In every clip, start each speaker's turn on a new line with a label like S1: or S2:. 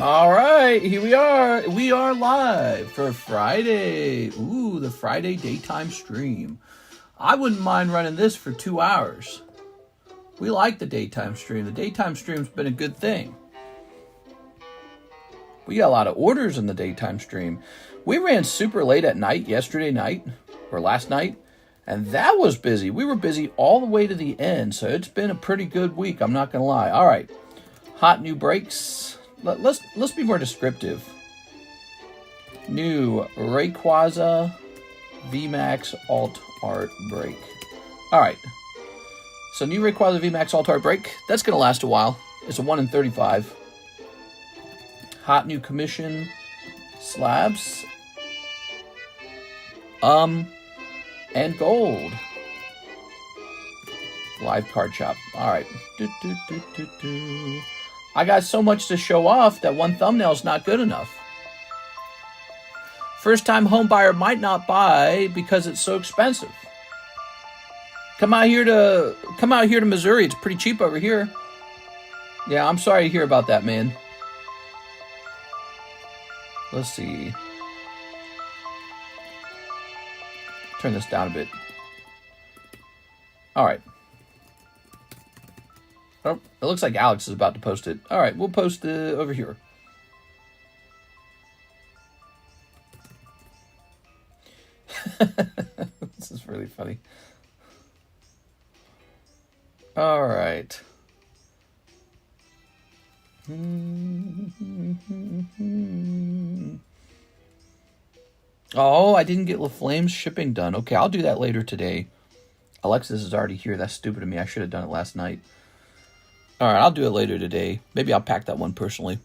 S1: All right, here we are. We are live for Friday. Ooh, the Friday daytime stream. I wouldn't mind running this for 2 hours. We like the daytime stream. The daytime stream's been a good thing. We got a lot of orders in the daytime stream. We ran super late at night yesterday night, or last night, and that was busy. We were busy all the way to the end, so it's been a pretty good week, I'm not going to lie. All right, hot new breaks. Let's be more descriptive. New Rayquaza Vmax alt art break. All right. So new Rayquaza Vmax alt art break. That's going to last a while. It's a 1 in 35. Hot new commission. Slabs. And gold. Live card shop. All right. I got so much to show off that one thumbnail's not good enough. First time home buyer might not buy because it's so expensive. Come out here to Missouri. It's pretty cheap over here. Yeah, I'm sorry to hear about that, man. Let's see. Turn this down a bit. All right. Oh, it looks like Alex is about to post it. All right, we'll post it over here. This is really funny. All right. Oh, I didn't get LaFlame's shipping done. Okay, I'll do that later today. Alexis is already here. That's stupid of me. I should have done it last night. All right, I'll do it later today. Maybe I'll pack that one personally.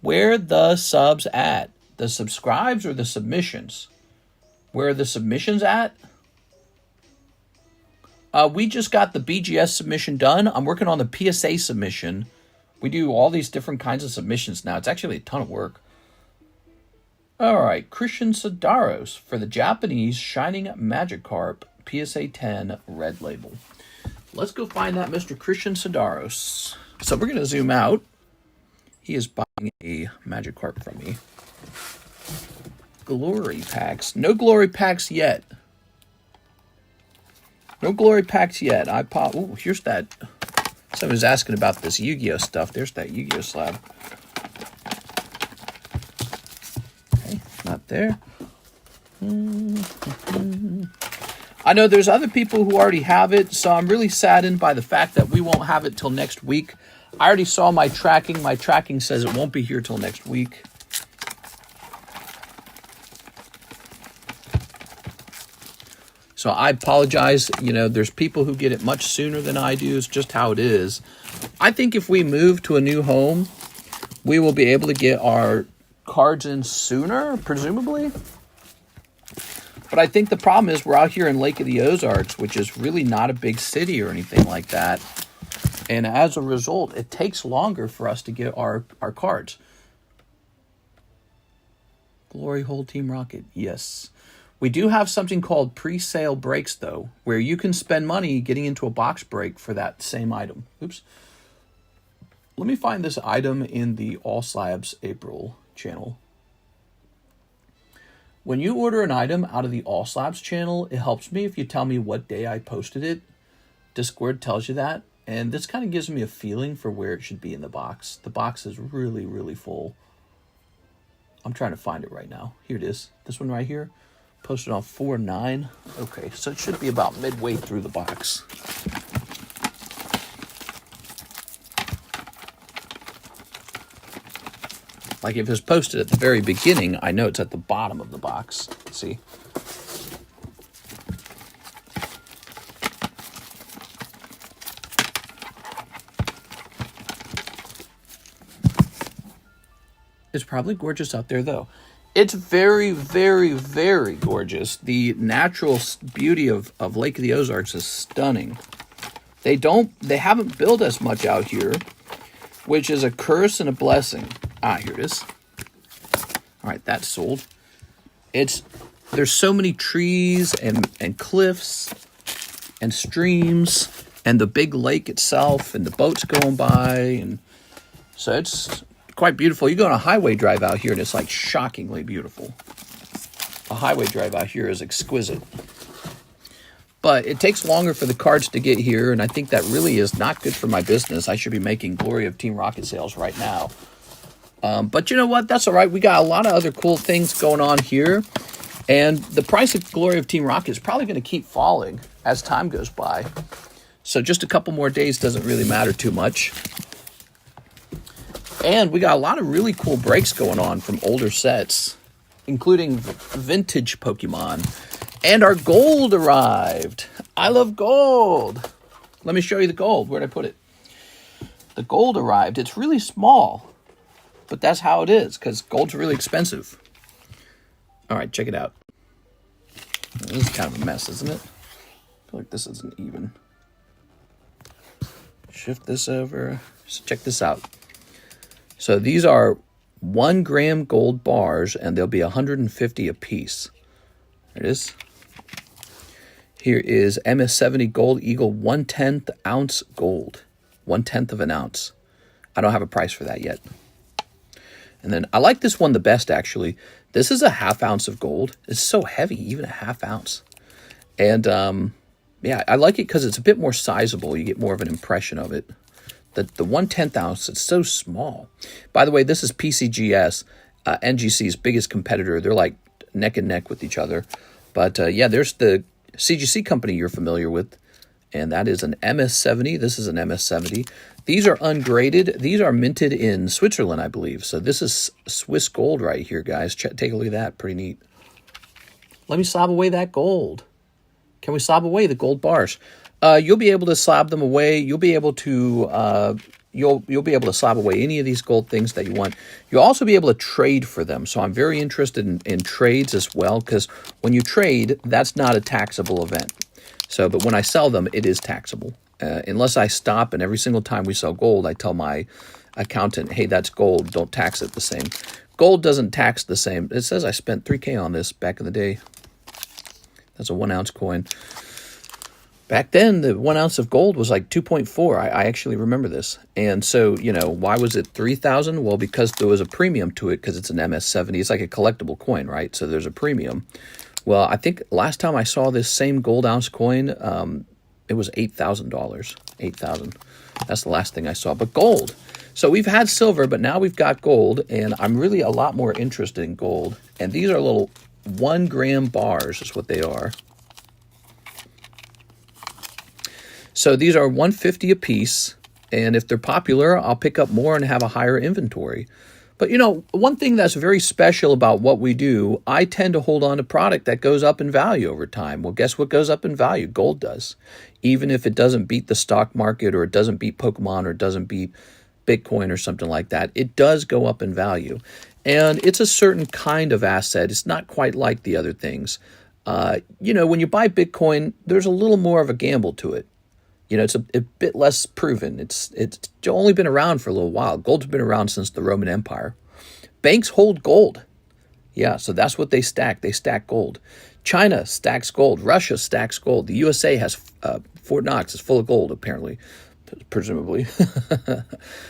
S1: Where the subs at? The subscribes or the submissions? Where are the submissions at? We just got the BGS submission done. I'm working on the PSA submission. We do all these different kinds of submissions now. It's actually a ton of work. All right, Christian Sidaros for the Japanese Shining Magikarp PSA 10 red label. Let's go find that Mr. Christian Sidaros. So we're going to zoom out. He is buying a Magikarp from me. Glory packs. No glory packs yet. No glory packs yet. Oh, here's that. Someone's asking about this Yu-Gi-Oh stuff. There's that Yu-Gi-Oh slab. Okay, not there. I know there's other people who already have it, so I'm really saddened by the fact that we won't have it till next week. I already saw my tracking. My tracking says it won't be here till next week. So I apologize. You know, there's people who get it much sooner than I do. It's just how it is. I think if we move to a new home, we will be able to get our cards in sooner, presumably. But I think the problem is we're out here in Lake of the Ozarks, which is really not a big city or anything like that. And as a result, it takes longer for us to get our cards. Glory Hole Team Rocket, yes. We do have something called pre-sale breaks, though, where you can spend money getting into a box break for that same item. Oops. Let me find this item in the All Slabs April channel. When you order an item out of the All Slabs channel, it helps me if you tell me what day I posted it. Discord tells you that, and this kind of gives me a feeling for where it should be in the box. The box is really, really full. I'm trying to find it right now. Here it is. This one right here. Posted on 4/9. Okay, so it should be about midway through the box. Like if it was posted at the very beginning, I know it's at the bottom of the box. Let's see. It's probably gorgeous out there, though. It's very, very, very gorgeous. The natural beauty of Lake of the Ozarks is stunning. They haven't built as much out here, which is a curse and a blessing. Ah, here it is. All right, that's sold. There's so many trees and cliffs and streams and the big lake itself and the boats going by, and so it's quite beautiful. You go on a highway drive out here, and it's like shockingly beautiful. A highway drive out here is exquisite. But it takes longer for the cards to get here, and I think that really is not good for my business. I should be making Glory of Team Rocket sales right now. But you know what? That's all right. We got a lot of other cool things going on here. And the price of Glory of Team Rocket is probably going to keep falling as time goes by. So just a couple more days doesn't really matter too much. And we got a lot of really cool breaks going on from older sets, including vintage Pokemon. And our gold arrived. I love gold. Let me show you the gold. Where'd I put it? The gold arrived. It's really small, but that's how it is because gold's really expensive. All right, check it out. This is kind of a mess, isn't it? I feel like this isn't even. Shift this over. So check this out. So these are 1 gram gold bars, and they'll be 150 a piece. There it is. Here is MS70 Gold Eagle 1/10 ounce gold. 1/10 of an ounce. I don't have a price for that yet. And then I like this one the best, actually. This is a 1/2 ounce of gold. It's so heavy, even a 1/2 ounce. And yeah, I like it because it's a bit more sizable. You get more of an impression of it. The 1/10 ounce, it's so small. By the way, this is PCGS, NGC's biggest competitor. They're like neck and neck with each other. But yeah, there's the CGC company you're familiar with, and that is an MS70. This is an MS70. These are ungraded. These are minted in Switzerland, I believe. So this is Swiss gold right here, guys. Take a look at that. Pretty neat. Let me slab away that gold. Can we slab away the gold bars? You'll be able to slab them away. You'll be able to you'll be able to slab away any of these gold things that you want. You'll also be able to trade for them. So I'm very interested in trades as well, because when you trade, that's not a taxable event. So, but when I sell them, it is taxable. Unless I stop, and every single time we sell gold, I tell my accountant, hey, that's gold, don't tax it the same. Gold doesn't tax the same. It says I spent $3K on this back in the day. That's a 1 ounce coin. Back then, the 1 ounce of gold was like 2.4. I actually remember this. And so, you know, why was it 3,000? Well, because there was a premium to it, because it's an MS70. It's like a collectible coin, right? So there's a premium. Well, I think last time I saw this same gold ounce coin, it was $8,000. $8,000. That's the last thing I saw. But gold. So we've had silver, but now we've got gold, and I'm really a lot more interested in gold. And these are little 1 gram bars is what they are. So these are 150 a piece, and if they're popular, I'll pick up more and have a higher inventory. But, you know, one thing that's very special about what we do, I tend to hold on to product that goes up in value over time. Well, guess what goes up in value? Gold does. Even if it doesn't beat the stock market, or it doesn't beat Pokemon, or it doesn't beat Bitcoin or something like that, it does go up in value. And it's a certain kind of asset. It's not quite like the other things. You know, when you buy Bitcoin, there's a little more of a gamble to it. You know, it's a bit less proven. It's only been around for a little while. Gold's been around since the Roman Empire. Banks hold gold. Yeah, so that's what they stack. They stack gold. China stacks gold. Russia stacks gold. The USA has Fort Knox is full of gold, apparently, presumably.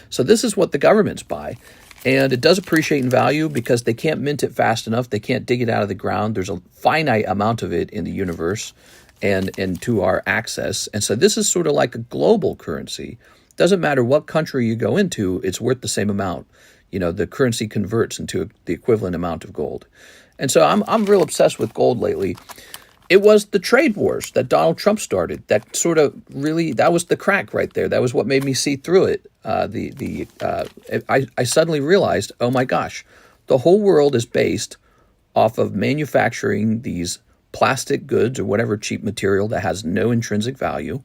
S1: So this is what the governments buy. And it does appreciate in value because they can't mint it fast enough. They can't dig it out of the ground. There's a finite amount of it in the universe and to our access. And so this is sort of like a global currency. Doesn't matter what country you go into, it's worth the same amount. You know, the currency converts into the equivalent amount of gold. And so I'm real obsessed with gold lately. It was the trade wars that Donald Trump started that sort of really, that was the crack right there. That was what made me see through it. I suddenly realized, oh my gosh, the whole world is based off of manufacturing these plastic goods or whatever cheap material that has no intrinsic value.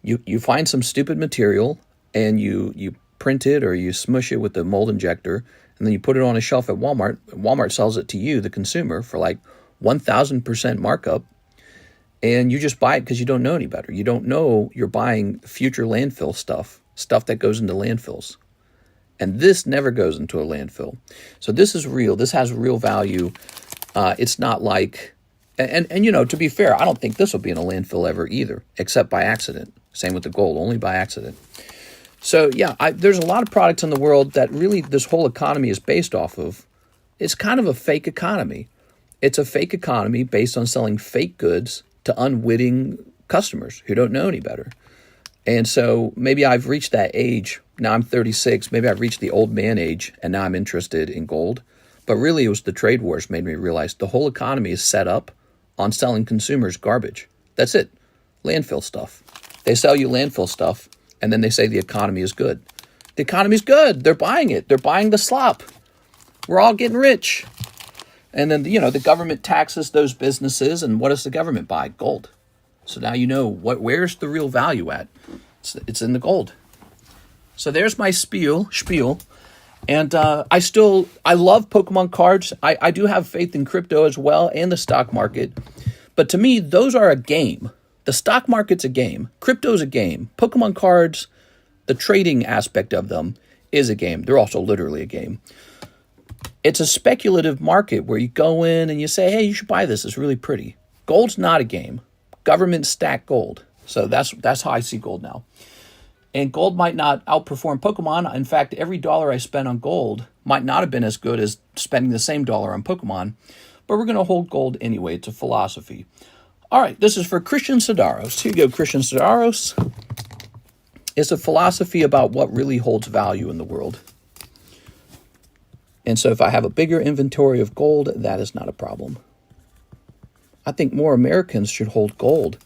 S1: You find some stupid material and you print it or you smush it with the mold injector, and then you put it on a shelf at Walmart. Walmart sells it to you, the consumer, for like 1,000% markup, and you just buy it because you don't know any better. You don't know you're buying future landfill stuff that goes into landfills. And this never goes into a landfill. So this is real. This has real value. It's not like... And you know, to be fair, I don't think this will be in a landfill ever either, except by accident. Same with the gold, only by accident. So yeah, there's a lot of products in the world that really this whole economy is based off of. It's kind of a fake economy. It's a fake economy based on selling fake goods to unwitting customers who don't know any better. And so maybe I've reached that age. Now I'm 36. Maybe I've reached the old man age, and now I'm interested in gold. But really, it was the trade wars made me realize the whole economy is set up on selling consumers garbage. That's it. Landfill stuff. They sell you landfill stuff, and then they say the economy is good. The economy's good. They're buying it. They're buying the slop. We're all getting rich. And then, the government taxes those businesses, and what does the government buy? Gold. So now you know where's the real value at. It's in the gold. So there's my spiel. And I love Pokemon cards. I do have faith in crypto as well and the stock market. But to me, those are a game. The stock market's a game. Crypto's a game. Pokemon cards, the trading aspect of them is a game. They're also literally a game. It's a speculative market where you go in and you say, hey, you should buy this. It's really pretty. Gold's not a game. Governments stack gold. So that's how I see gold now. And gold might not outperform Pokemon. In fact, every dollar I spent on gold might not have been as good as spending the same dollar on Pokemon. But we're going to hold gold anyway. It's a philosophy. All right, this is for Christian Sidaros. Here you go, Christian Sidaros. It's a philosophy about what really holds value in the world. And so if I have a bigger inventory of gold, that is not a problem. I think more Americans should hold gold,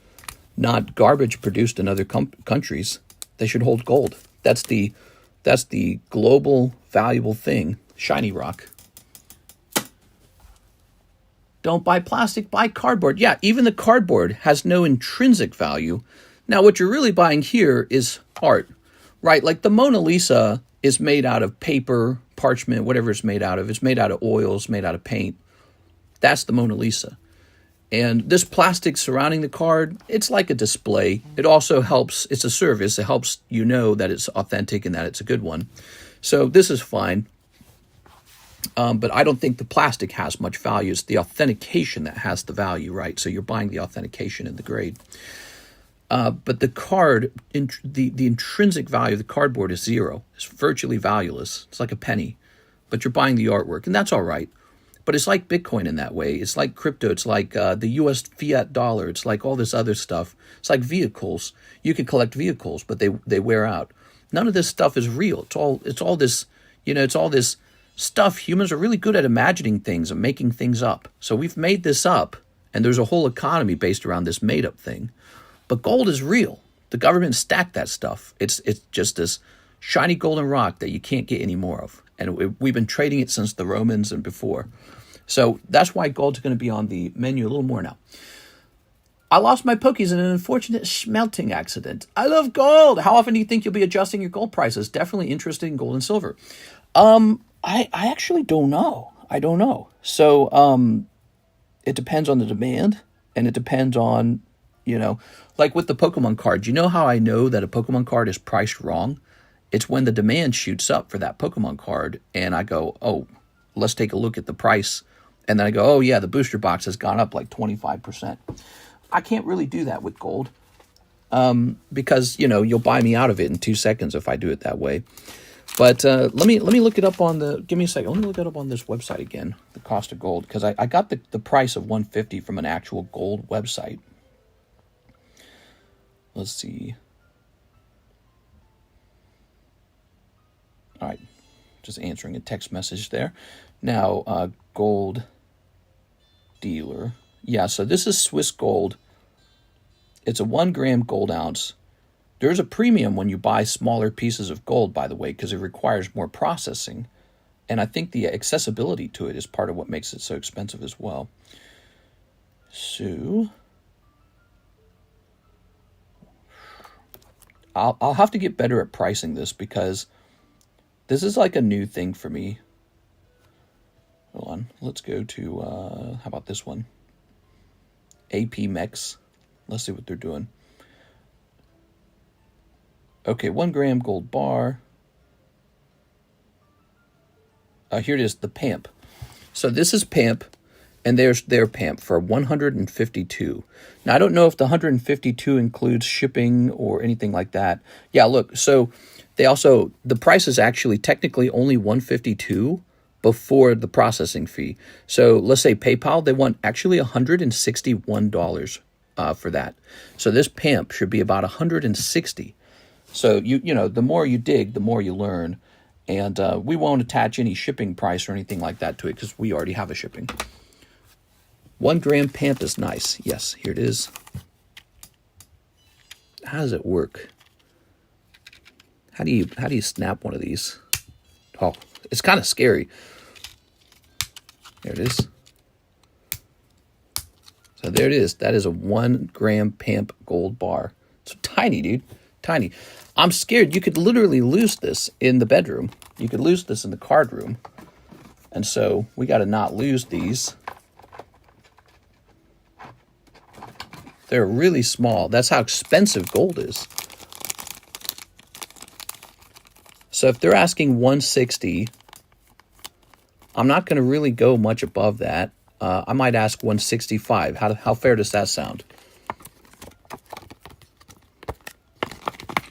S1: not garbage produced in other countries. They should hold gold. That's the global valuable thing. Shiny rock. Don't buy plastic, buy cardboard. Yeah, even the cardboard has no intrinsic value. Now, what you're really buying here is art, right? Like the Mona Lisa is made out of paper, parchment, whatever it's made out of. It's made out of oils, made out of paint. That's the Mona Lisa. And this plastic surrounding the card, it's like a display. It also helps, it's a service. It helps you know that it's authentic and that it's a good one. So this is fine. But I don't think the plastic has much value. It's the authentication that has the value, right? So you're buying the authentication in the grade. But the card, the intrinsic value of the cardboard is zero. It's virtually valueless. It's like a penny. But you're buying the artwork, and that's all right. But it's like Bitcoin in that way. It's like crypto. It's like the U.S. fiat dollar. It's like all this other stuff. It's like vehicles. You can collect vehicles, but they wear out. None of this stuff is real. It's all this, it's all this stuff. Humans are really good at imagining things and making things up. So we've made this up, and there's a whole economy based around this made-up thing. But gold is real. The government stacked that stuff. It's just this shiny golden rock that you can't get any more of. And we've been trading it since the Romans and before. So that's why gold's going to be on the menu a little more now. I lost my Pokies in an unfortunate smelting accident. I love gold. How often do you think you'll be adjusting your gold prices? Definitely interested in gold and silver. I actually don't know. I don't know. So it depends on the demand, and it depends on, like with the Pokemon card. You know how I know that a Pokemon card is priced wrong? It's when the demand shoots up for that Pokemon card, and I go, oh, let's take a look at the price. And then I go, oh, yeah, the booster box has gone up like 25%. I can't really do that with gold because, you'll buy me out of it in 2 seconds if I do it that way. But let me look it up give me a second. Let me look it up on this website again, the cost of gold, because I got the price of $150 from an actual gold website. Let's see. All right, just answering a text message there. Now, gold dealer. Yeah, so this is Swiss gold. It's a 1 gram gold ounce. There's a premium when you buy smaller pieces of gold, by the way, because it requires more processing. And I think the accessibility to it is part of what makes it so expensive as well. So I'll have to get better at pricing this because this is like a new thing for me. Hold on. Let's go to, how about this one? APMEX. Let's see what they're doing. Okay, 1 gram gold bar. Here it is, the PAMP. So this is PAMP, and there's their PAMP for 152. Now, I don't know if the 152 includes shipping or anything like that. Yeah, look, so They also, the price is actually technically only $152 before the processing fee. So let's say PayPal, they want actually $161 for that. So this pamp should be about $160. So you know, the more you dig, the more you learn. And we won't attach any shipping price or anything like that to it because we already have a shipping. 1 gram pamp is nice. Yes, here it is. How does it work? How do you snap one of these? Oh, it's kind of scary. There it is. So there it is. That is a 1 gram pamp gold bar. It's tiny, dude. Tiny. I'm scared. You could literally lose this in the bedroom. You could lose this in the card room. And so we got to not lose these. They're really small. That's how expensive gold is. So if they're asking 160, I'm not going to really go much above that. I might ask 165. How fair does that sound?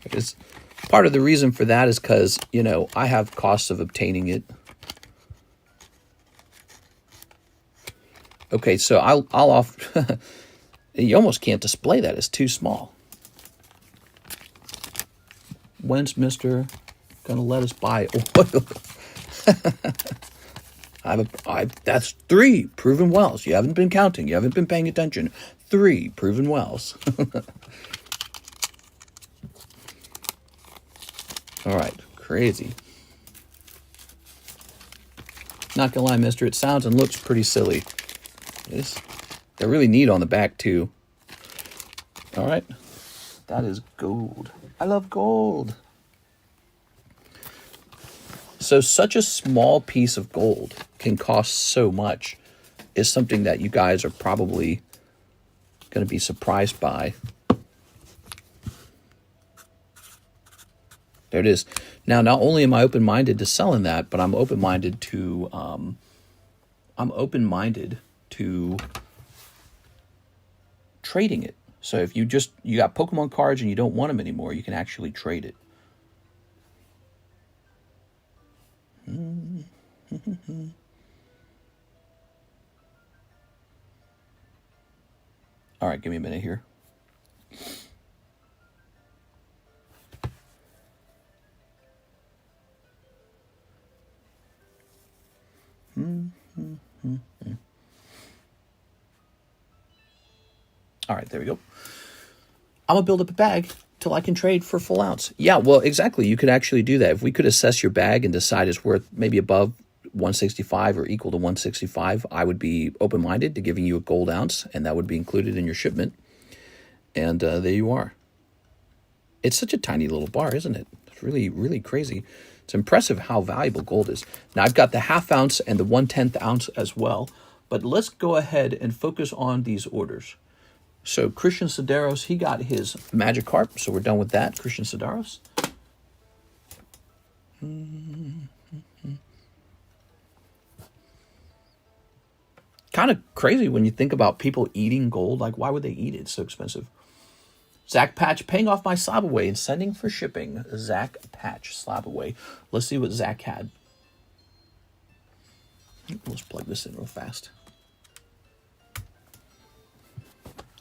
S1: Because part of the reason for that is because, you know, I have costs of obtaining it. Okay, so I'll offer... You almost can't display that. It's too small. When's Mr. gonna let us buy oil? That's 3 proven wells. You haven't been counting. You haven't been paying attention. 3 proven wells. All right, crazy. Not gonna lie, mister, it sounds and looks pretty silly. They're really neat on the back, too. All right. That is gold. I love gold. So such a small piece of gold can cost so much is something that you guys are probably going to be surprised by. There it is. Now, not only am I open-minded to selling that, but I'm open-minded to trading it. So if you got Pokemon cards and you don't want them anymore, you can actually trade it. All right, give me a minute here. All right, there we go. I'm going to build up a bag till I can trade for full ounce. Yeah, well, exactly. You could actually do that. If we could assess your bag and decide it's worth maybe above 165 or equal to 165, I would be open-minded to giving you a gold ounce, and that would be included in your shipment. And there you are. It's such a tiny little bar, isn't it? It's really, really crazy. It's impressive how valuable gold is. Now, I've got the ½ ounce and the 1/10 ounce as well, but let's go ahead and focus on these orders. So Christian Sideros, he got his Magikarp, so we're done with that. Christian Sideros. Kind of crazy when you think about people eating gold. Like, why would they eat it? It's so expensive. Zach Patch, paying off my slab away and sending for shipping. Zach Patch, slab away. Let's see what Zach had. Let's plug this in real fast.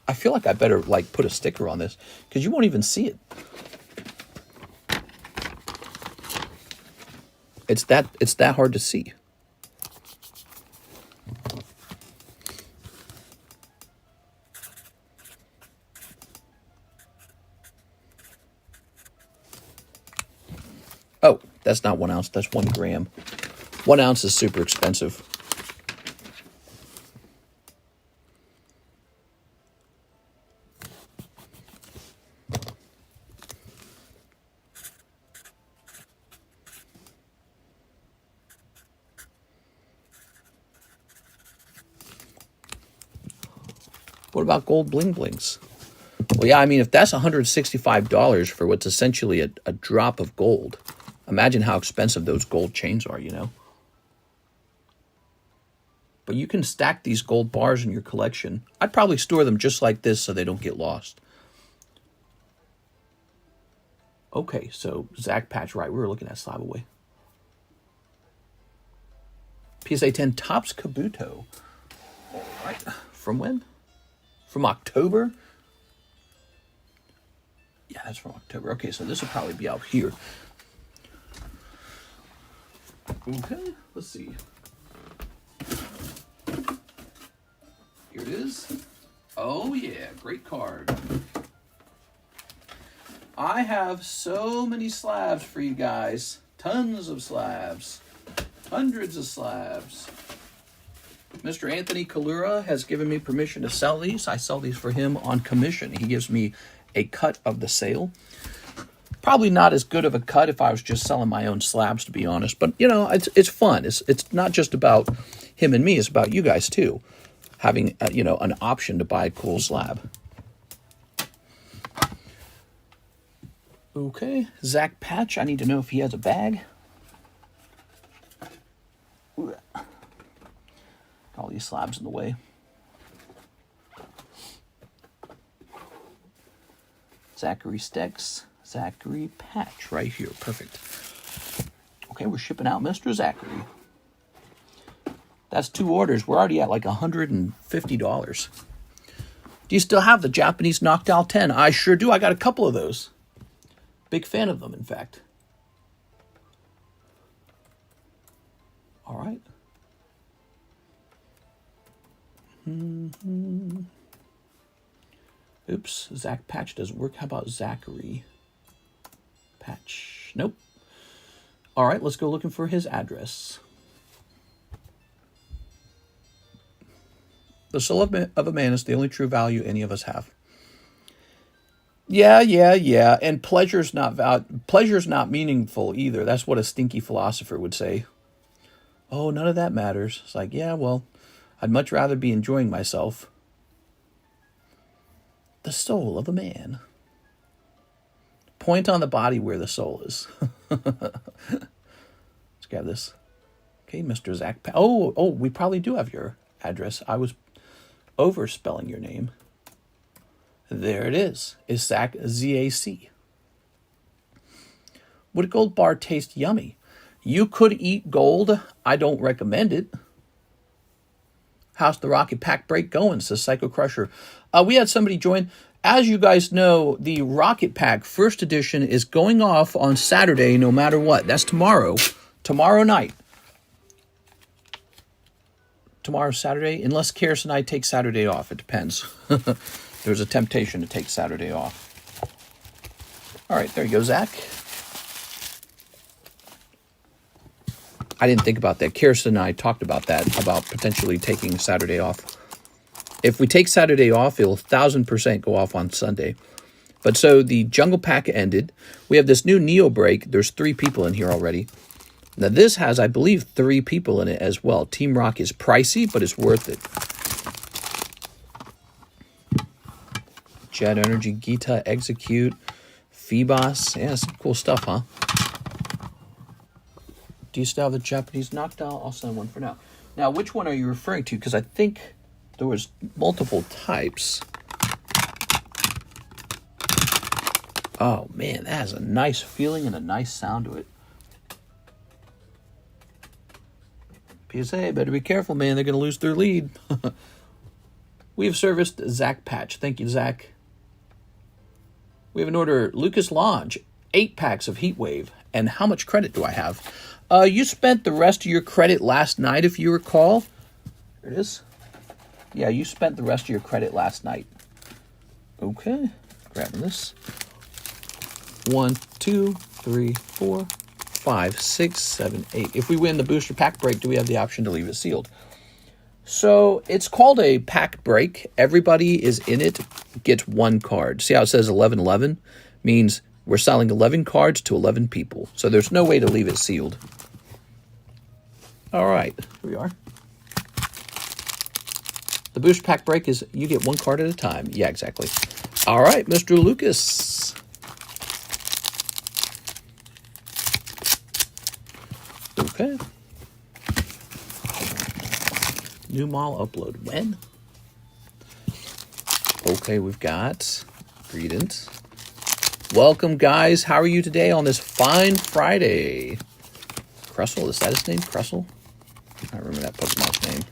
S1: I feel like I better like put a sticker on this because you won't even see it. It's that hard to see. Oh, that's not 1 ounce. That's 1 gram. 1 ounce is super expensive. What about gold bling blings? Well, yeah, I mean, if that's $165 for what's essentially a drop of gold, imagine how expensive those gold chains are, you know? But you can stack these gold bars in your collection. I'd probably store them just like this so they don't get lost. Okay, so Zach Patch, right? We were looking at Slab Away. PSA 10 Tops Kabuto. All right. From when? From October? Yeah, that's from October. Okay, so this will probably be out here. Okay, let's see. Here it is. Oh, yeah, great card. I have so many slabs for you guys. Tons of slabs. Hundreds of slabs. Mr. Anthony Kalura has given me permission to sell these. I sell these for him on commission. He gives me a cut of the sale. Probably not as good of a cut if I was just selling my own slabs, to be honest. But, you know, it's fun. It's not just about him and me. It's about you guys, too. Having, you know, an option to buy a cool slab. Okay. Zach Patch. I need to know if he has a bag. Ooh. All these slabs in the way. Zachary Stex. Zachary Patch right here. Perfect. Okay, we're shipping out Mr. Zachary. That's 2 orders. We're already at like $150. Do you still have the Japanese Noctowl 10? I sure do. I got a couple of those. Big fan of them, in fact. All right. Oops, Zach Patch doesn't work. How about Zachary Patch? Nope. All right, let's go looking for his address. The soul of a man is the only true value any of us have. Yeah. And pleasure's not meaningful either. That's what a stinky philosopher would say. Oh, none of that matters. It's like, yeah, well, I'd much rather be enjoying myself. The soul of a man. Point on the body where the soul is. Let's grab this. Okay, Mr. Zach. Oh, we probably do have your address. I was overspelling your name. There it is. It's Zach, Z-A-C. Would a gold bar taste yummy? You could eat gold. I don't recommend it. How's the Rocket Pack break going, says Psycho Crusher. We had somebody join. As you guys know, the Rocket Pack First Edition is going off on Saturday no matter what. That's tomorrow. Tomorrow night. Tomorrow's Saturday, unless Karis and I take Saturday off. It depends. There's a temptation to take Saturday off. All right, there you go, Zach. I didn't think about that. Karis and I talked about that, about potentially taking Saturday off. If we take Saturday off, it'll 1000% go off on Sunday. But so the Jungle Pack ended. We have this new Neo break. There's 3 people in here already. Now this has, I believe, 3 people in it as well. Team Rock is pricey, but it's worth it. Jet Energy, Gita, Execute, Phoebos. Yeah, some cool stuff, huh? Do you still have the Japanese Noctowl? I'll send one for now. Now, which one are you referring to? Because I think there was multiple types. Oh, man, that has a nice feeling and a nice sound to it. PSA, better be careful, man. They're going to lose their lead. We have serviced Zach Patch. Thank you, Zach. We have an order, Lucas Lodge, 8 packs of Heatwave. And how much credit do I have? You spent the rest of your credit last night, if you recall. There it is. Yeah, you spent the rest of your credit last night. Okay, grabbing this. 1, 2, 3, 4, 5, 6, 7, 8. If we win the booster pack break, do we have the option to leave it sealed? So it's called a pack break. Everybody is in it, gets 1 card. See how it says 11-11? Means we're selling 11 cards to 11 people. So there's no way to leave it sealed. All right, here we are. The booster pack break is you get 1 card at a time. Yeah, exactly. All right, Mr. Lucas. Okay. New mall upload. When? Okay, we've got Greedent. Welcome, guys. How are you today on this fine Friday? Crustle, is that his name? Crustle? I remember that Pokemon's name.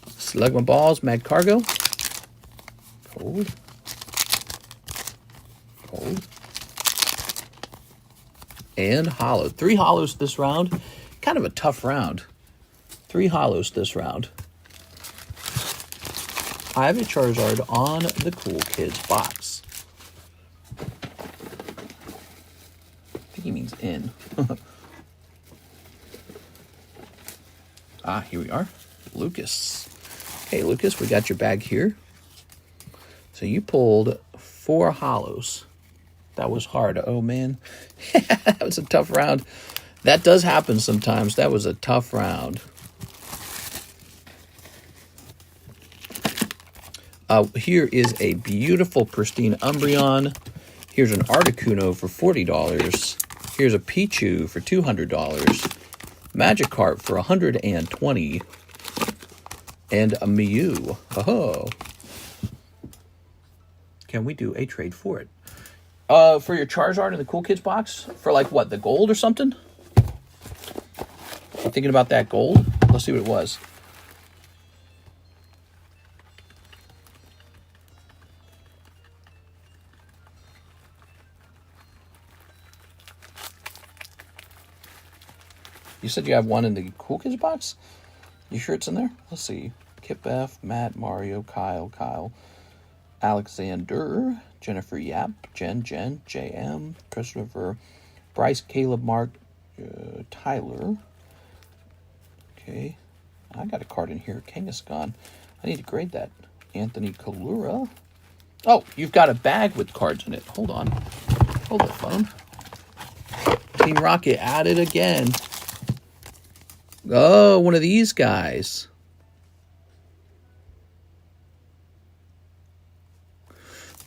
S1: Slugma Balls, Mad Cargo. Cold. Cold. And hollow. 3 hollows this round. Kind of a tough round. 3 hollows this round. I have a Charizard on the Cool Kids box. I think he means in. Ah, here we are. Lucas. Okay, Lucas, we got your bag here. So you pulled 4 hollows. That was hard. Oh, man. That was a tough round. That does happen sometimes. That was a tough round. Here is a beautiful, pristine Umbreon. Here's an Articuno for $40. Here's a Pichu for $200. Magikarp for $120. And a Mew. Oh. Can we do a trade for it? For your Charizard in the Cool Kids box? For like what, the gold or something? You thinking about that gold? Let's see what it was. You said you have one in the Cool Kids box? You sure it's in there? Let's see. Kip F, Matt, Mario, Kyle, Alexander, Jennifer Yap, Jen, JM, Christopher, Bryce, Caleb, Mark, Tyler. Okay. I got a card in here. Kangaskhan. I need to grade that. Anthony Kalura. Oh, you've got a bag with cards in it. Hold on. Hold the phone. Team Rocket at it again. Oh, one of these guys.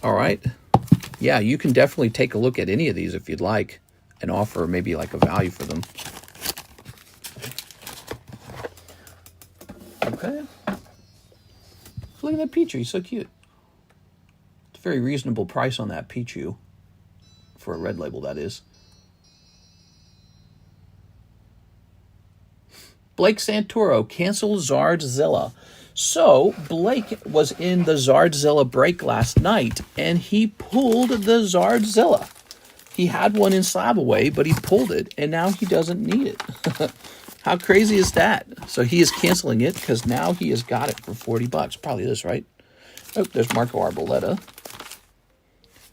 S1: All right. Yeah, you can definitely take a look at any of these if you'd like and offer maybe like a value for them. Okay. Look at that Pichu. He's so cute. It's a very reasonable price on that Pichu. For a red label, that is. Blake Santoro, cancel Zardzilla. So, Blake was in the Zardzilla break last night, and he pulled the Zardzilla. He had one in Slab Away, but he pulled it, and now he doesn't need it. How crazy is that? So he is canceling it, because now he has got it for $40. Probably this, right? Oh, there's Marco Arboleta.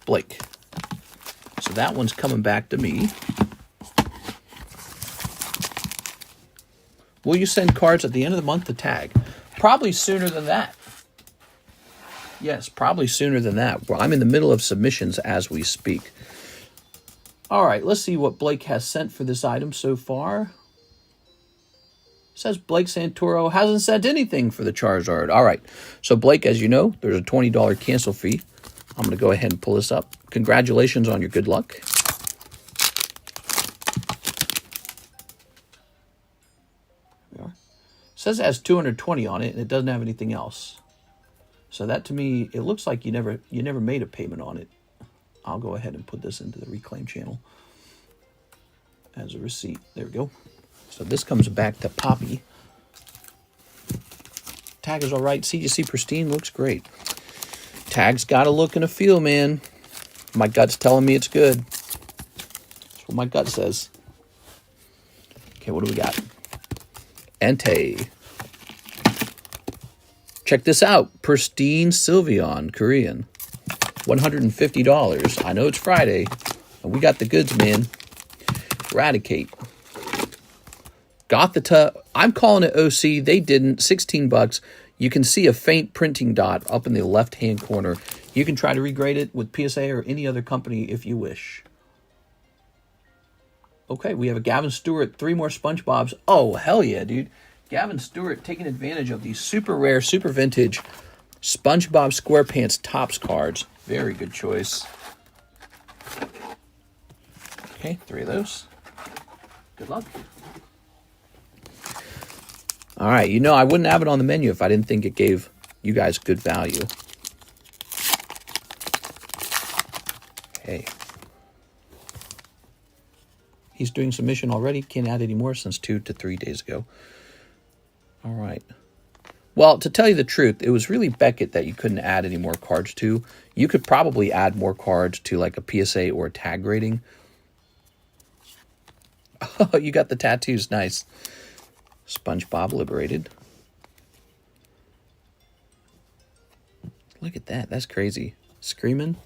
S1: Blake. So that one's coming back to me. Will you send cards at the end of the month to tag? Probably sooner than that. Yes, probably sooner than that. Well, I'm in the middle of submissions as we speak. All right, let's see what Blake has sent for this item so far. Says Blake Santoro hasn't sent anything for the Charizard. All right, so Blake, as you know, there's a $20 cancel fee. I'm going to go ahead and pull this up. Congratulations on your good luck. Says it has 220 on it, and it doesn't have anything else. So that, to me, it looks like you never made a payment on it. I'll go ahead and put this into the Reclaim channel as a receipt. There we go. So this comes back to Poppy. Tag is all right. CGC pristine, looks great. Tag's got a look and a feel, man. My gut's telling me it's good. That's what my gut says. Okay, what do we got? Entei. Check this out. Pristine Sylveon, Korean. $150. I know it's Friday, and we got the goods, man. Eradicate. Gothita. I'm calling it OC. They didn't. $16. You can see a faint printing dot up in the left-hand corner. You can try to regrade it with PSA or any other company if you wish. Okay, we have a Gavin Stewart, 3 more SpongeBobs. Oh, hell yeah, dude. Gavin Stewart taking advantage of these super rare, super vintage SpongeBob SquarePants Topps cards. Very good choice. Okay, 3 of those. Good luck. All right, you know, I wouldn't have it on the menu if I didn't think it gave you guys good value. Okay. He's doing submission already. Can't add any more since 2 to 3 days ago. All right. Well, to tell you the truth, it was really Beckett that you couldn't add any more cards to. You could probably add more cards to like a PSA or a tag rating. Oh, you got the tattoos. Nice. SpongeBob Liberated. Look at that. That's crazy. Screaming.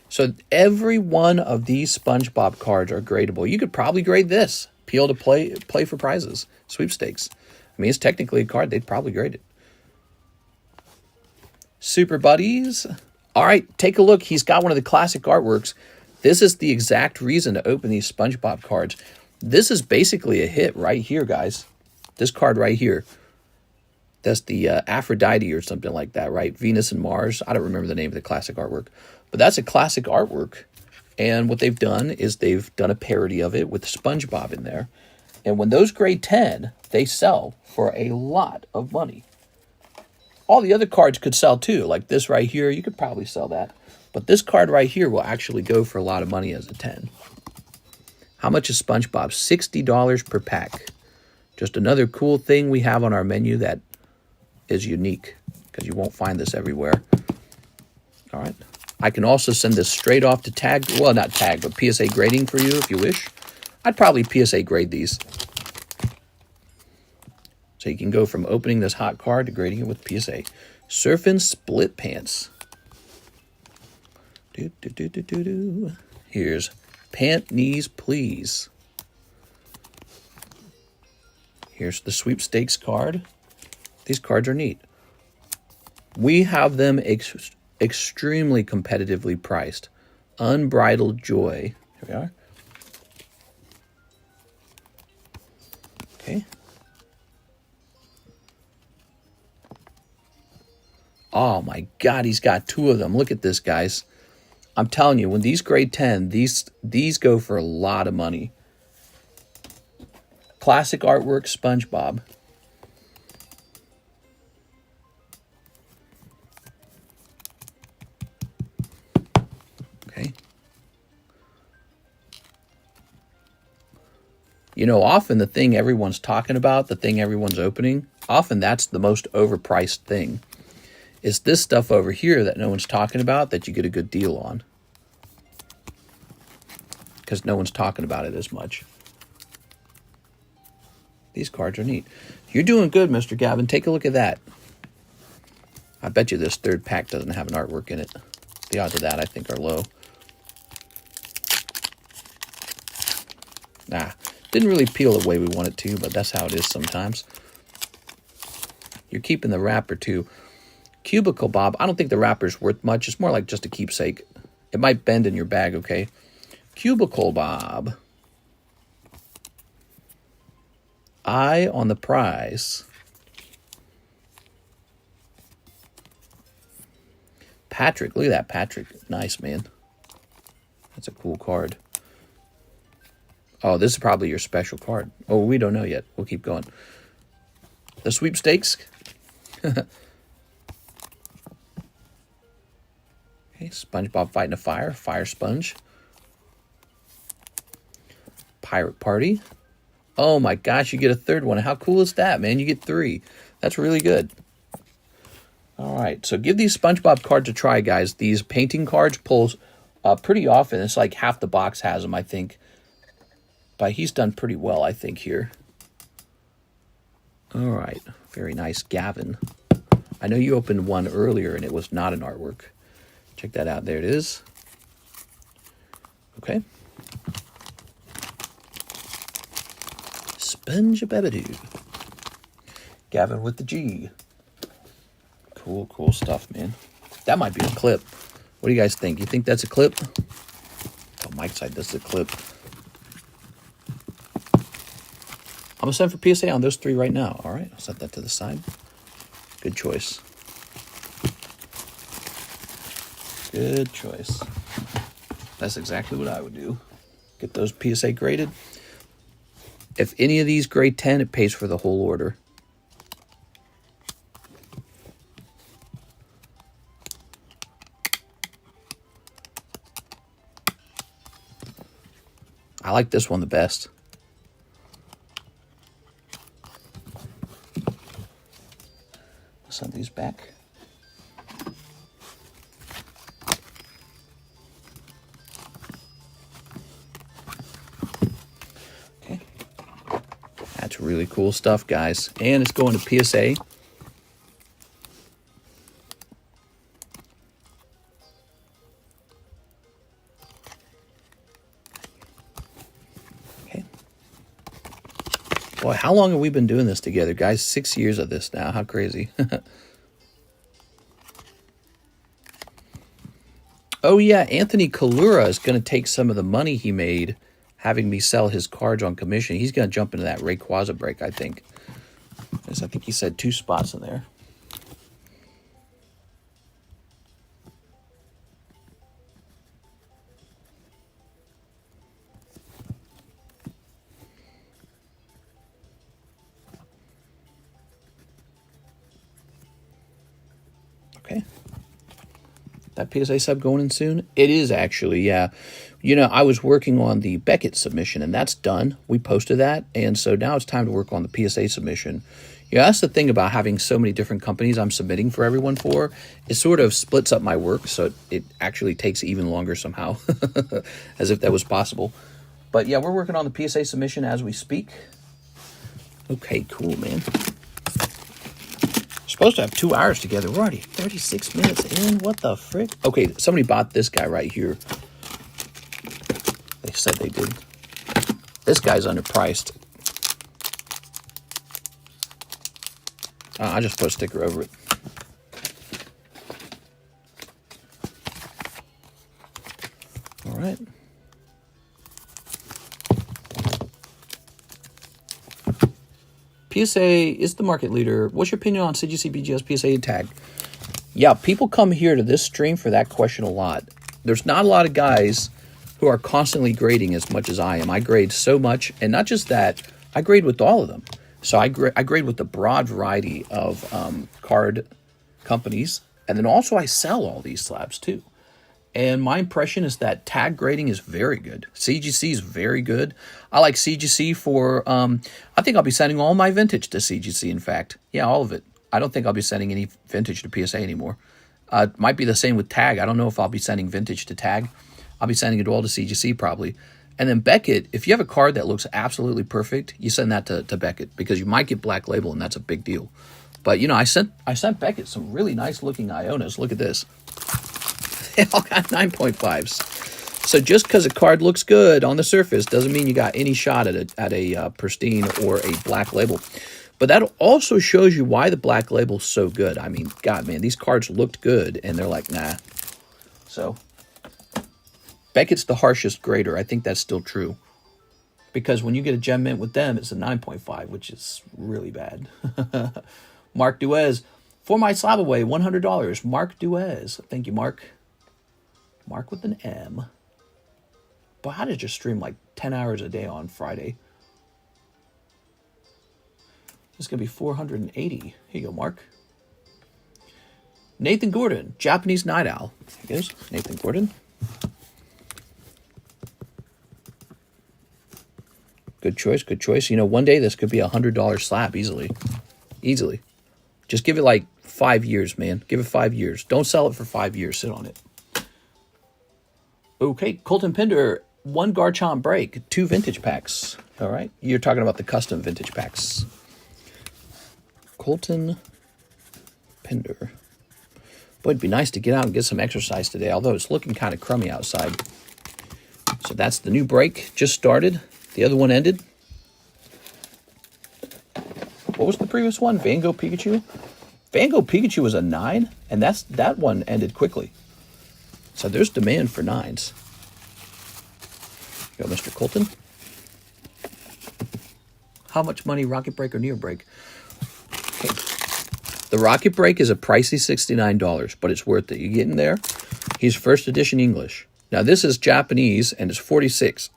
S1: So every one of these SpongeBob cards are gradable. You could probably grade this. Peel to play for prizes. Sweepstakes. I mean, it's technically a card. They'd probably grade it. Super Buddies. All right, take a look. He's got one of the classic artworks. This is the exact reason to open these SpongeBob cards. This is basically a hit right here, guys. This card right here. That's the Aphrodite or something like that, right? Venus and Mars. I don't remember the name of the classic artwork. But that's a classic artwork. And what they've done is they've done a parody of it with SpongeBob in there. And when those grade 10, they sell for a lot of money. All the other cards could sell too. Like this right here, you could probably sell that. But this card right here will actually go for a lot of money as a 10. How much is SpongeBob? $60 per pack. Just another cool thing we have on our menu that is unique, because you won't find this everywhere. All right. I can also send this straight off to tag, well, not tag, but PSA grading for you if you wish. I'd probably PSA grade these. So you can go from opening this hot card to grading it with PSA. Surfing Split Pants. Here's Pant Knees Please. Here's the sweepstakes card. These cards are neat. We have them extremely competitively priced. Unbridled Joy. Here we are. Okay. Oh my God, he's got 2 of them. Look at this, guys. I'm telling you, when these grade 10, these go for a lot of money. Classic artwork SpongeBob. Okay. You know, often the thing everyone's talking about, the thing everyone's opening, often that's the most overpriced thing. It's this stuff over here that no one's talking about that you get a good deal on. Because no one's talking about it as much. These cards are neat. You're doing good, Mr. Gavin. Take a look at that. I bet you this third pack doesn't have an artwork in it. The odds of that, I think, are low. Nah, didn't really peel the way we want it to, but that's how it is sometimes. You're keeping the wrapper, too. Cubicle Bob, I don't think the wrapper's worth much. It's more like just a keepsake. It might bend in your bag, okay? Cubicle Bob. Eye on the prize. Patrick, look at that, Patrick. Nice, man. That's a cool card. Oh, this is probably your special card. Oh, we don't know yet. We'll keep going. The sweepstakes. Okay, SpongeBob fighting a fire. Fire sponge. Pirate Party. Oh my gosh, you get a third one. How cool is that, man? You get 3. That's really good. All right, so give these SpongeBob cards a try, guys. These painting cards pull pretty often. It's like half the box has them, I think. But he's done pretty well, I think, here. All right, very nice. Gavin. I know you opened one earlier and it was not an artwork. Check that out. There it is. Okay. SpongeBob. Gavin with the G. Cool, cool stuff, man. That might be a clip. What do you guys think? You think that's a clip? Oh, Mike's side, this is a clip. I'm going to send for PSA on those 3 right now. All right, I'll set that to the side. Good choice. Good choice. That's exactly what I would do. Get those PSA graded. If any of these grade 10, it pays for the whole order. I like this one the best. Send these back. Okay. That's really cool stuff, guys. And it's going to PSA. Okay. Boy, how long have we been doing this together, guys? 6 years of this now. How crazy. Oh, yeah, Anthony Kalura is going to take some of the money he made having me sell his cards on commission. He's going to jump into that Rayquaza break, I think. Because I think he said 2 spots in there. Okay. That PSA sub going in soon? It is actually, yeah. You know, I was working on the Beckett submission, and that's done. We posted that, and so now it's time to work on the PSA submission. Yeah, that's the thing about having so many different companies I'm submitting for everyone for. It sort of splits up my work, so it actually takes even longer somehow, as if that was possible. But yeah, we're working on the PSA submission as we speak. Okay, cool, man. Supposed to have 2 hours together. We're already 36 minutes in. What the frick? Okay, somebody bought this guy right here. They said they did. This guy's underpriced. I just put a sticker over it. All right. PSA is the market leader. What's your opinion on CGC, BGS, PSA, and tag? Yeah, people come here to this stream for that question a lot. There's not a lot of guys who are constantly grading as much as I am. I grade so much, and not just that, I grade with all of them. So I grade with a broad variety of card companies, and then also I sell all these slabs too. And my impression is that tag grading is very good. CGC is very good. I like CGC for, I think I'll be sending all my vintage to CGC, in fact. Yeah, all of it. I don't think I'll be sending any vintage to PSA anymore. It might be the same with tag. I don't know if I'll be sending vintage to tag. I'll be sending it all to CGC probably. And then Beckett, if you have a card that looks absolutely perfect, you send that to Beckett because you might get black label, and that's a big deal. But, you know, I sent Beckett some really nice-looking Ionas. Look at this. They all got 9.5s. So just because a card looks good on the surface doesn't mean you got any shot at a pristine or a black label. But that also shows you why the black label's so good. I mean, God, man, these cards looked good, and they're like, nah. So Beckett's the harshest grader. I think that's still true. Because when you get a gem mint with them, it's a 9.5, which is really bad. Mark Duez, for my slab away, $100. Mark Duez. Thank you, Mark. Mark with an M. But how did you stream like 10 hours a day on Friday? This is going to be 480. Here you go, Mark. Nathan Gordon, Japanese Night Owl. Here goes Nathan Gordon. Good choice, good choice. You know, one day this could be a $100 slab easily. Easily. Just give it like 5 years, man. Give it 5 years. Don't sell it for 5 years. Sit on it. Okay, Colton Pinder, 1 Garchomp break, 2 vintage packs. All right, you're talking about the custom vintage packs. Colton Pinder. Boy, it'd be nice to get out and get some exercise today, although it's looking kind of crummy outside. So that's the new break, just started. The other one ended. What was the previous one? Van Gogh Pikachu? Van Gogh Pikachu was a 9, and that one ended quickly. So there's demand for 9s. Go, Mr. Colton. How much money Rocket Break or Near Break? Okay. The Rocket Break is a pricey $69, but it's worth it. You get in there. He's first edition English. Now this is Japanese, and it's 46.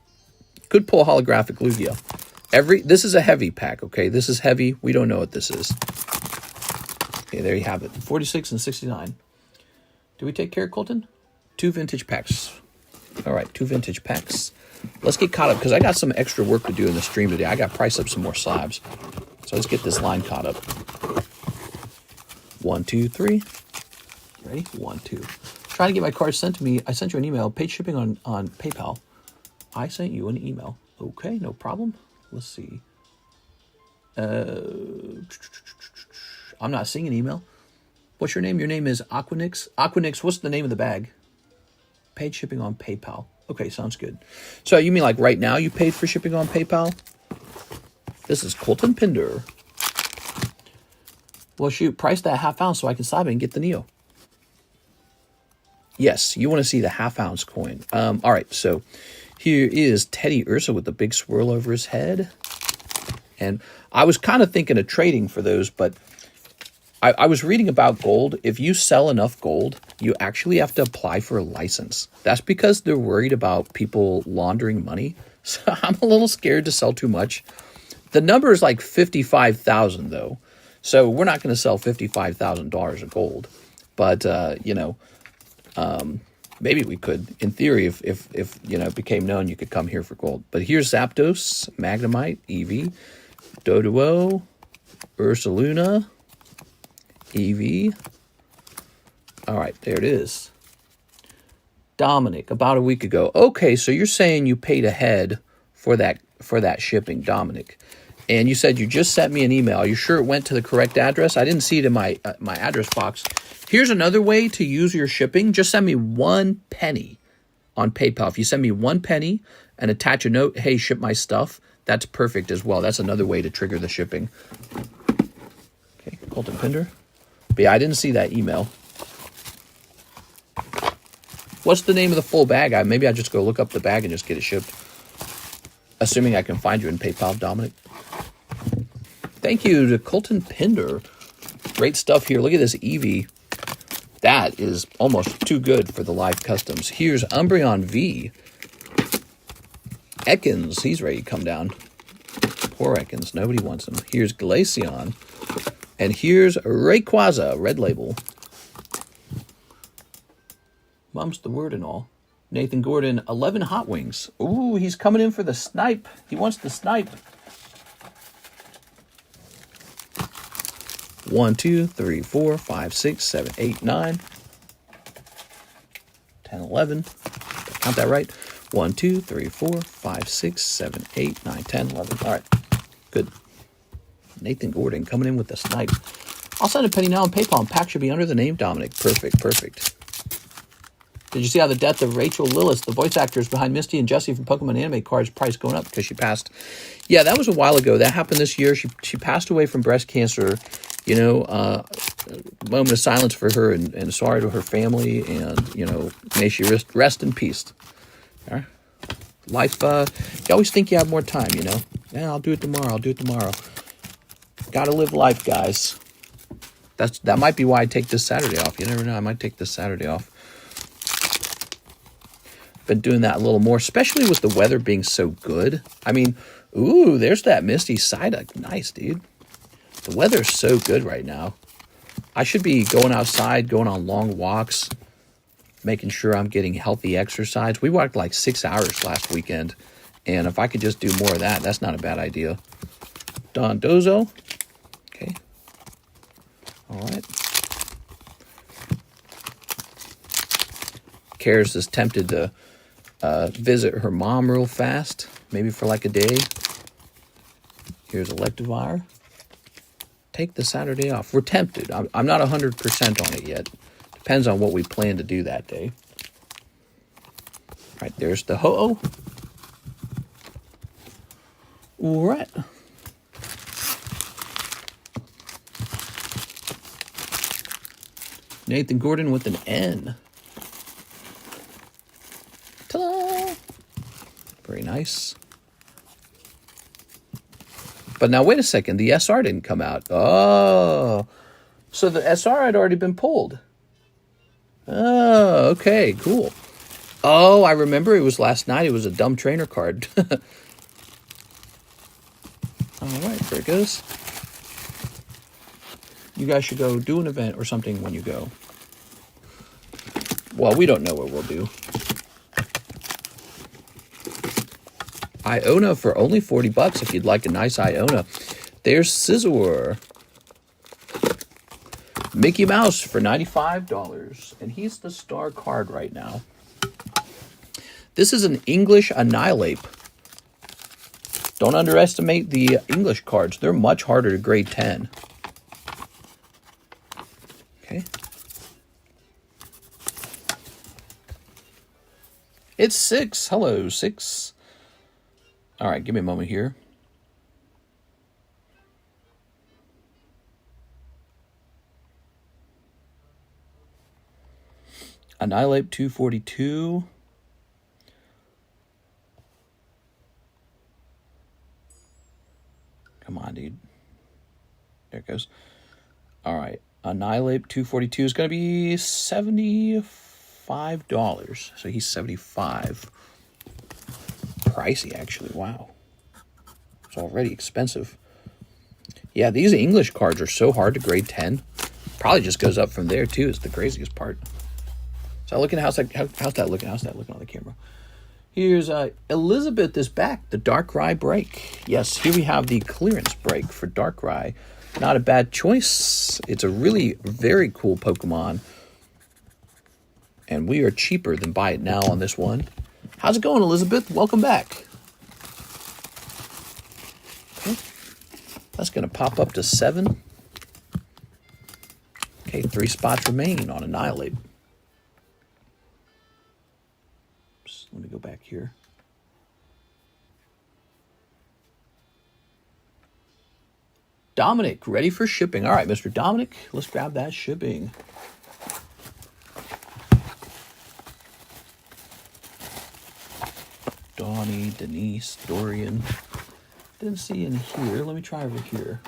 S1: Could pull holographic Lugia. This is a heavy pack, okay? This is heavy. We don't know what this is. Okay, there you have it. 46 and 69. Do we take care of Colton? 2 vintage packs. All right, 2 vintage packs. let's get caught up because I got some extra work to do in the stream today. I got to price up some more slabs. So let's get this line caught up. 1, 2, 3. Ready? 1, 2. Trying to get my cards sent to me. I sent you an email. Paid shipping on PayPal. I sent you an email. Okay, no problem. Let's see. I'm not seeing an email. What's your name? Your name is Aquanix. Aquanix, what's the name of the bag? Paid shipping on PayPal. Okay, sounds good. So you mean like right now you paid for shipping on PayPal? This is Colton Pinder. Well, shoot, price that ½ ounce so I can slab it and get the Neo. Yes, you want to see the ½ ounce coin. All right, so here is Teddy Ursa with the big swirl over his head. And I was kind of thinking of trading for those, but I was reading about gold. If you sell enough gold, you actually have to apply for a license. That's because they're worried about people laundering money. So I'm a little scared to sell too much. The number is like 55,000 though. So we're not going to sell $55,000 of gold. But, maybe we could. In theory, if it became known, you could come here for gold. But here's Zapdos, Magnemite, Eevee, Doduo, Ursaluna, Eevee. All right, there it is. Dominic, about a week ago. Okay, so you're saying you paid ahead for that shipping, Dominic. And you said you just sent me an email. Are you sure it went to the correct address? I didn't see it in my address box. Here's another way to use your shipping. Just send me 1 penny on PayPal. If you send me 1 penny and attach a note, hey, ship my stuff, that's perfect as well. That's another way to trigger the shipping. Okay, Colton Pinder. But yeah, I didn't see that email. What's the name of the full bag? Maybe I just go look up the bag and just get it shipped. Assuming I can find you in PayPal, Dominic. Thank you to Colton Pinder. Great stuff here. Look at this Eevee. That is almost too good for the live customs. Here's Umbreon V. Ekans, he's ready to come down. Poor Ekans, nobody wants him. Here's Glaceon. And here's Rayquaza, red label. Mum's the word and all. Nathan Gordon, 11 Hot Wings. Ooh, he's coming in for the snipe. He wants the snipe. 1, 2, 3, 4, 5, 6, 7, 8, 9. 10, 11. Count that right. 1, 2, 3, 4, 5, 6, 7, 8, 9, 10, 11. All right. Good. Nathan Gordon coming in with the snipe. I'll send a penny now on PayPal and pack should be under the name Dominic. Perfect, perfect. Did you see how the death of Rachel Lillis, the voice actors behind Misty and Jessie from Pokemon anime cards, price going up because she passed? Yeah, that was a while ago. That happened this year. She passed away from breast cancer. Moment of silence for her and sorry to her family. And, may she rest in peace. All right. Life, you always think you have more time, Yeah, I'll do it tomorrow. Gotta live life, guys. That might be why I take this Saturday off. You never know. I might take this Saturday off. Been doing that a little more, especially with the weather being so good. I mean, ooh, there's that Misty Psyduck. Nice, dude. The weather's so good right now. I should be going outside, going on long walks, making sure I'm getting healthy exercise. We walked like 6 hours last weekend, and if I could just do more of that, that's not a bad idea. Don Dozo. Okay. All right. Karis is tempted to visit her mom real fast, maybe for like a day. Here's Electivire. Take the Saturday off. We're tempted. I'm not 100% on it yet. Depends on what we plan to do that day. All right, there's the Ho-Oh. All right. Nathan Gordon with an N. Ta-da! Very nice. But now, wait a second. The SR didn't come out. Oh. So the SR had already been pulled. Oh, okay. Cool. Oh, I remember it was last night. It was a dumb trainer card. All right. There it goes. You guys should go do an event or something when you go. Well, we don't know what we'll do. Iona for only 40 bucks if you'd like a nice Iona. There's Scizor. Mickey Mouse for $95. And he's the star card right now. This is an English Annihilate. Don't underestimate the English cards. They're much harder to grade 10. Okay. It's 6. Hello, 6. All right, give me a moment here. Annihilate 242. Come on, dude. There it goes. All right. Annihilate 242 is going to be $75. So he's 75. Pricey, actually. Wow. It's already expensive. Yeah, these English cards are so hard to grade 10. Probably just goes up from there, too. It's the craziest part. So looking, how's that looking? How's that looking on the camera? Here's Elizabeth is back. The Darkrai break. Yes, here we have the clearance break for Darkrai. Not a bad choice. It's a really very cool Pokemon. And we are cheaper than buy it now on this one. How's it going, Elizabeth? Welcome back. Okay. That's going to pop up to 7. Okay, 3 spots remain on Annihilate. Let me go back here. Dominic, ready for shipping. All right, Mr. Dominic, let's grab that shipping. Donnie, Denise, Dorian. Didn't see in here. Let me try over here.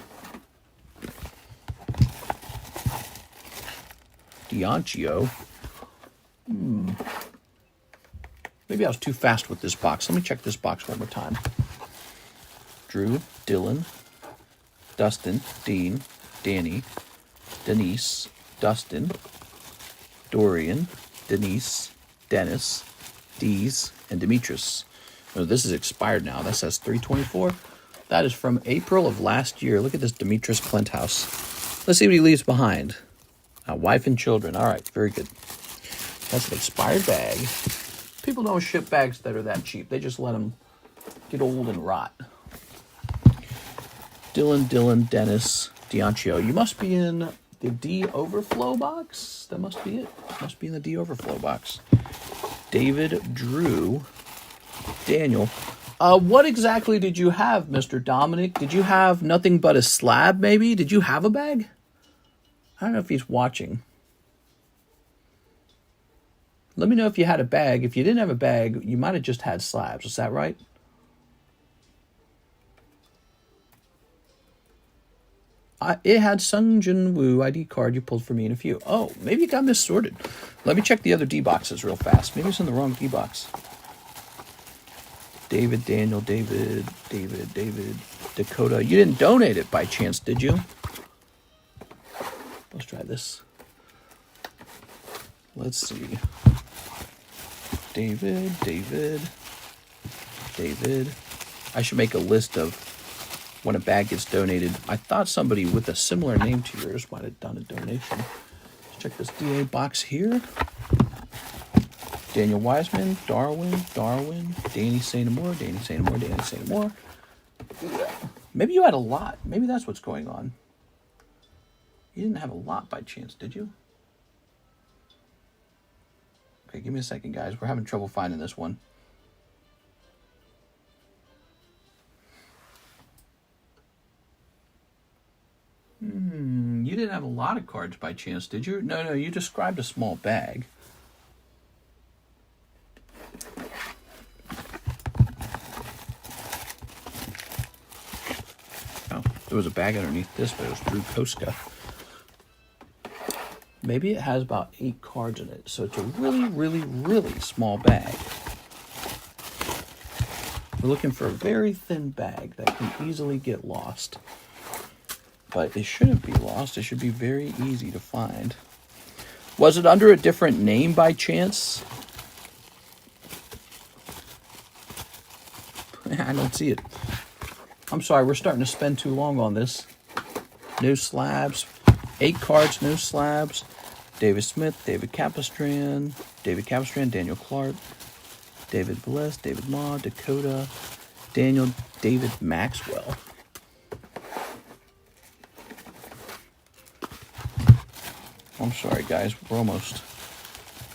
S1: Diancio. Maybe I was too fast with this box. Let me check this box one more time. Drew, Dylan, Dustin, Dean, Danny, Denise, Dustin, Dorian, Denise, Dennis, Dees, and Demetrius. Oh, this is expired now. That says 324. That is from April of last year. Look at this Demetrius Clinthouse. Let's see what he leaves behind. A wife and children. All right, very good. That's an expired bag. People don't ship bags that are that cheap. They just let them get old and rot. Dylan, Dennis, Diancio. You must be in the D overflow box. That must be it. Must be in the D overflow box. David, Drew, Daniel. What exactly did you have, Mr. Dominic? Did you have nothing but a slab, maybe? Did you have a bag? I don't know if he's watching. Let me know if you had a bag. If you didn't have a bag, you might have just had slabs. Is that right? It had Sung Jin Woo ID card you pulled for me in a few. Oh, maybe it got missorted. Let me check the other D boxes real fast. Maybe it's in the wrong D box. David, Daniel, David, Dakota. You didn't donate it by chance, did you? Let's try this. Let's see. David. I should make a list of when a bag gets donated. I thought somebody with a similar name to yours might have done a donation. Let's check this DA box here. Daniel Wiseman, Darwin, Danny Sainamore. Maybe you had a lot. Maybe that's what's going on. You didn't have a lot by chance, did you? Okay, give me a second, guys. We're having trouble finding this one. You didn't have a lot of cards by chance, did you? No, you described a small bag. Oh, there was a bag underneath this, but it was Drew Koska. Maybe it has about 8 cards in it, so it's a really small bag. We're looking for a very thin bag that can easily get lost. But it shouldn't be lost. It should be very easy to find. Was it under a different name by chance? I don't see it. I'm sorry, we're starting to spend too long on this. No slabs. 8 cards, no slabs. David Smith, David Capistran, Daniel Clark, David Bliss, David Ma, Dakota, Daniel, David Maxwell. I'm sorry, guys. We're almost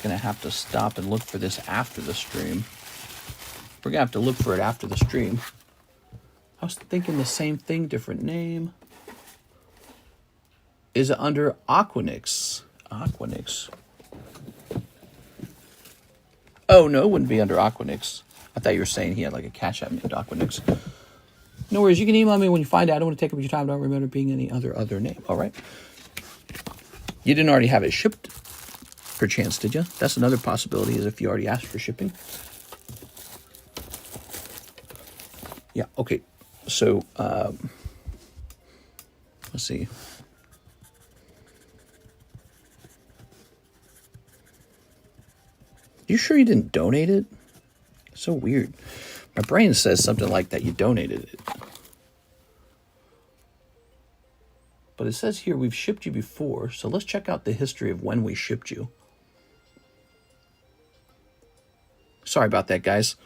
S1: going to have to stop and look for this after the stream. We're going to have to look for it after the stream. I was thinking the same thing, different name. Is it under Aquanix? Aquanix. Oh, no, it wouldn't be under Aquanix. I thought you were saying he had like a Cash App named Aquanix. No worries. You can email me when you find out. I don't want to take up your time. I don't remember being any other name. All right. You didn't already have it shipped, perchance, did you? That's another possibility, is if you already asked for shipping. Yeah, okay. So, let's see. You sure you didn't donate it? So weird. My brain says something like that you donated it. But it says here we've shipped you before, so let's check out the history of when we shipped you. Sorry about that, guys.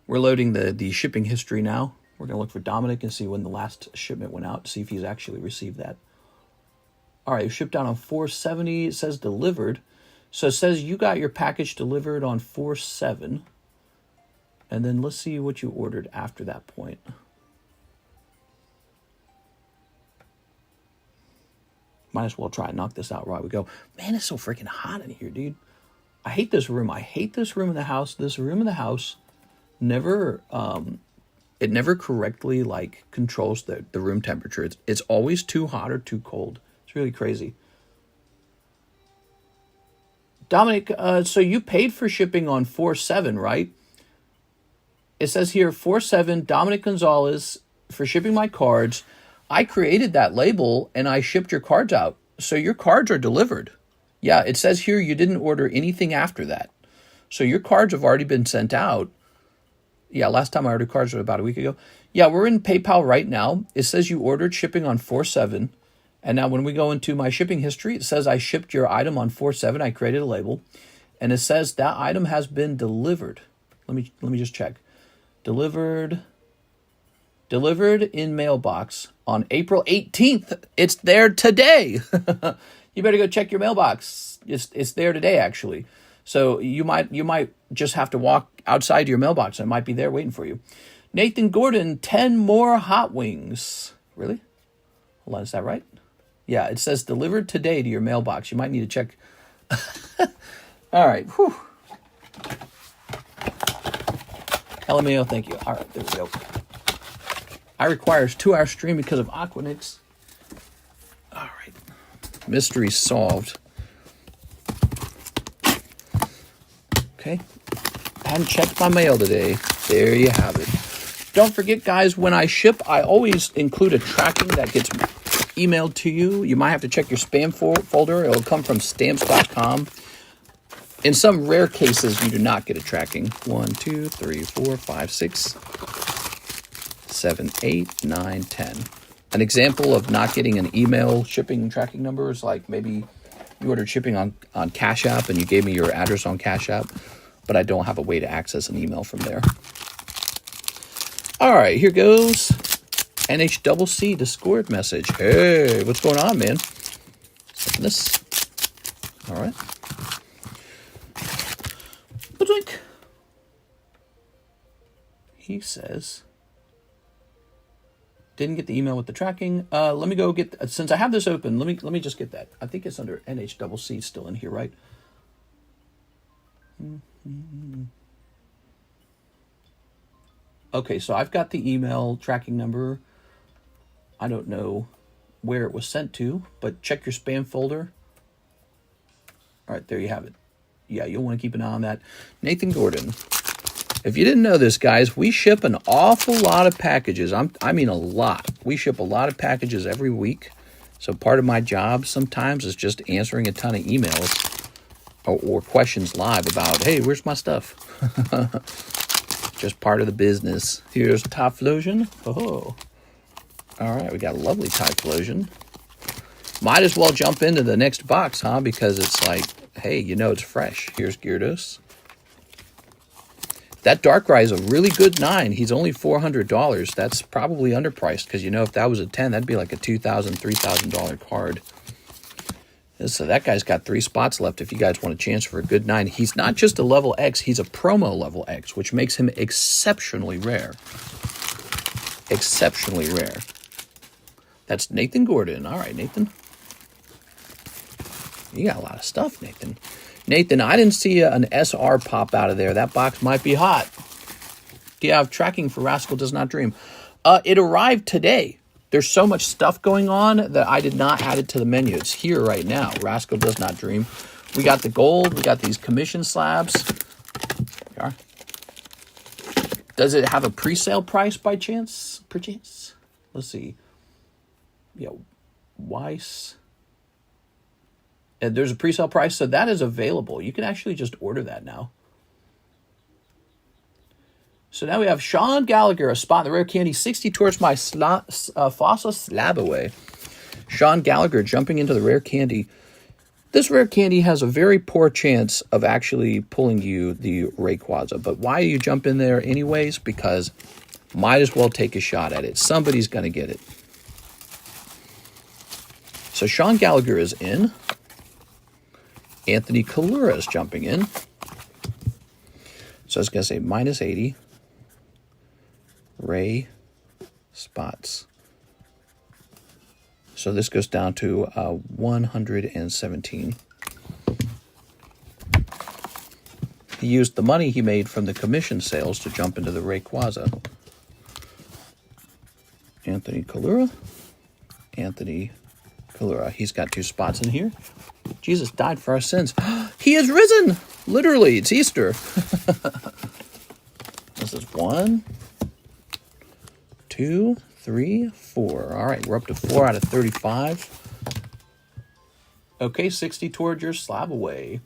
S1: We're loading the shipping history now. We're going to look for Dominic and see when the last shipment went out to see if he's actually received that. All right, shipped out on 4/70. It says delivered. So it says you got your package delivered on 4/7. And then let's see what you ordered after that point. Might as well try and knock this out right we go. Man, it's so freaking hot in here, dude. I hate this room. I hate this room in the house. This room in the house never, it never correctly like controls the room temperature. It's always too hot or too cold. It's really crazy. Dominic, so you paid for shipping on 4/7, right? It says here 4/7 Dominic Gonzalez for shipping my cards. I created that label and I shipped your cards out. So your cards are delivered. Yeah, it says here you didn't order anything after that. So your cards have already been sent out. Yeah, last time I ordered cards was about a week ago. Yeah, we're in PayPal right now. It says you ordered shipping on 4/7. And now when we go into my shipping history, it says I shipped your item on 4/7. I created a label. And it says that item has been delivered. Let me just check. Delivered in mailbox on April 18th. It's there today. You better go check your mailbox. It's there today, actually. So you might just have to walk outside your mailbox. It might be there waiting for you. Nathan Gordon, 10 more hot wings. Really? Hold on, is that right? Yeah, it says delivered today to your mailbox. You might need to check. All right. Whew. LMAO, thank you. All right, there we go. I requires 2-hour stream because of Aquanix. All right. Mystery solved. Okay. I hadn't checked my mail today. There you have it. Don't forget, guys, when I ship, I always include a tracking that gets emailed to you. You might have to check your spam folder. It'll come from stamps.com. In some rare cases, you do not get a tracking. 1, 2, 3, 4, 5, 6, 7, 8, 9, 10. An example of not getting an email shipping tracking number is like maybe you ordered shipping on Cash App and you gave me your address on Cash App, but I don't have a way to access an email from there. All right, here goes NHCC Discord message. Hey, what's going on, man? This. All right. He says, didn't get the email with the tracking. Let me go get, since I have this open, let me just get that. I think it's under NHCC still in here, right? Okay, so I've got the email tracking number. I don't know where it was sent to, but check your spam folder. All right, there you have it. Yeah, you'll want to keep an eye on that. Nathan Gordon. If you didn't know this, guys, we ship an awful lot of packages. I mean a lot. We ship a lot of packages every week. So part of my job sometimes is just answering a ton of emails. or questions live about, hey, where's my stuff? Just part of the business. Here's Typhlosion. Oh, all right, we got a lovely Typhlosion. Might as well jump into the next box, huh? Because it's like, hey, you know it's fresh. Here's Gyarados. That Darkrai is a really good 9. He's only $400. That's probably underpriced because, you know, if that was a 10, that'd be like a $2,000, $3,000 card. So that guy's got 3 spots left if you guys want a chance for a good 9. He's not just a level X, he's a promo level X, which makes him exceptionally rare. Exceptionally rare. That's Nathan Gordon. All right, Nathan. You got a lot of stuff, Nathan. Nathan, I didn't see an SR pop out of there. That box might be hot. Do you have tracking for Rascal Does Not Dream? It arrived today. There's so much stuff going on that I did not add it to the menu. It's here right now. Rascal Does Not Dream. We got the gold. We got these commission slabs. There we are. Does it have a pre-sale price by chance? Perchance? Let's see. Yeah, Weiss. And there's a pre-sale price, so that is available. You can actually just order that now. So now we have Sean Gallagher, a spot in the rare candy, 60 towards my Fossil Slab away. Sean Gallagher jumping into the rare candy. This rare candy has a very poor chance of actually pulling you the Rayquaza. But why do you jump in there anyways? Because might as well take a shot at it. Somebody's going to get it. So Sean Gallagher is in. Anthony Kalura is jumping in. So I was going to say minus 80. Ray spots. So this goes down to 117. He used the money he made from the commission sales to jump into the Rayquaza. Anthony Kalura. Anthony Kalura. He's got 2 spots in here. Jesus died for our sins. He has risen! Literally, it's Easter. This is 1, 2, 3, 4. All right, we're up to 4 out of 35. Okay, 60 towards your slab away.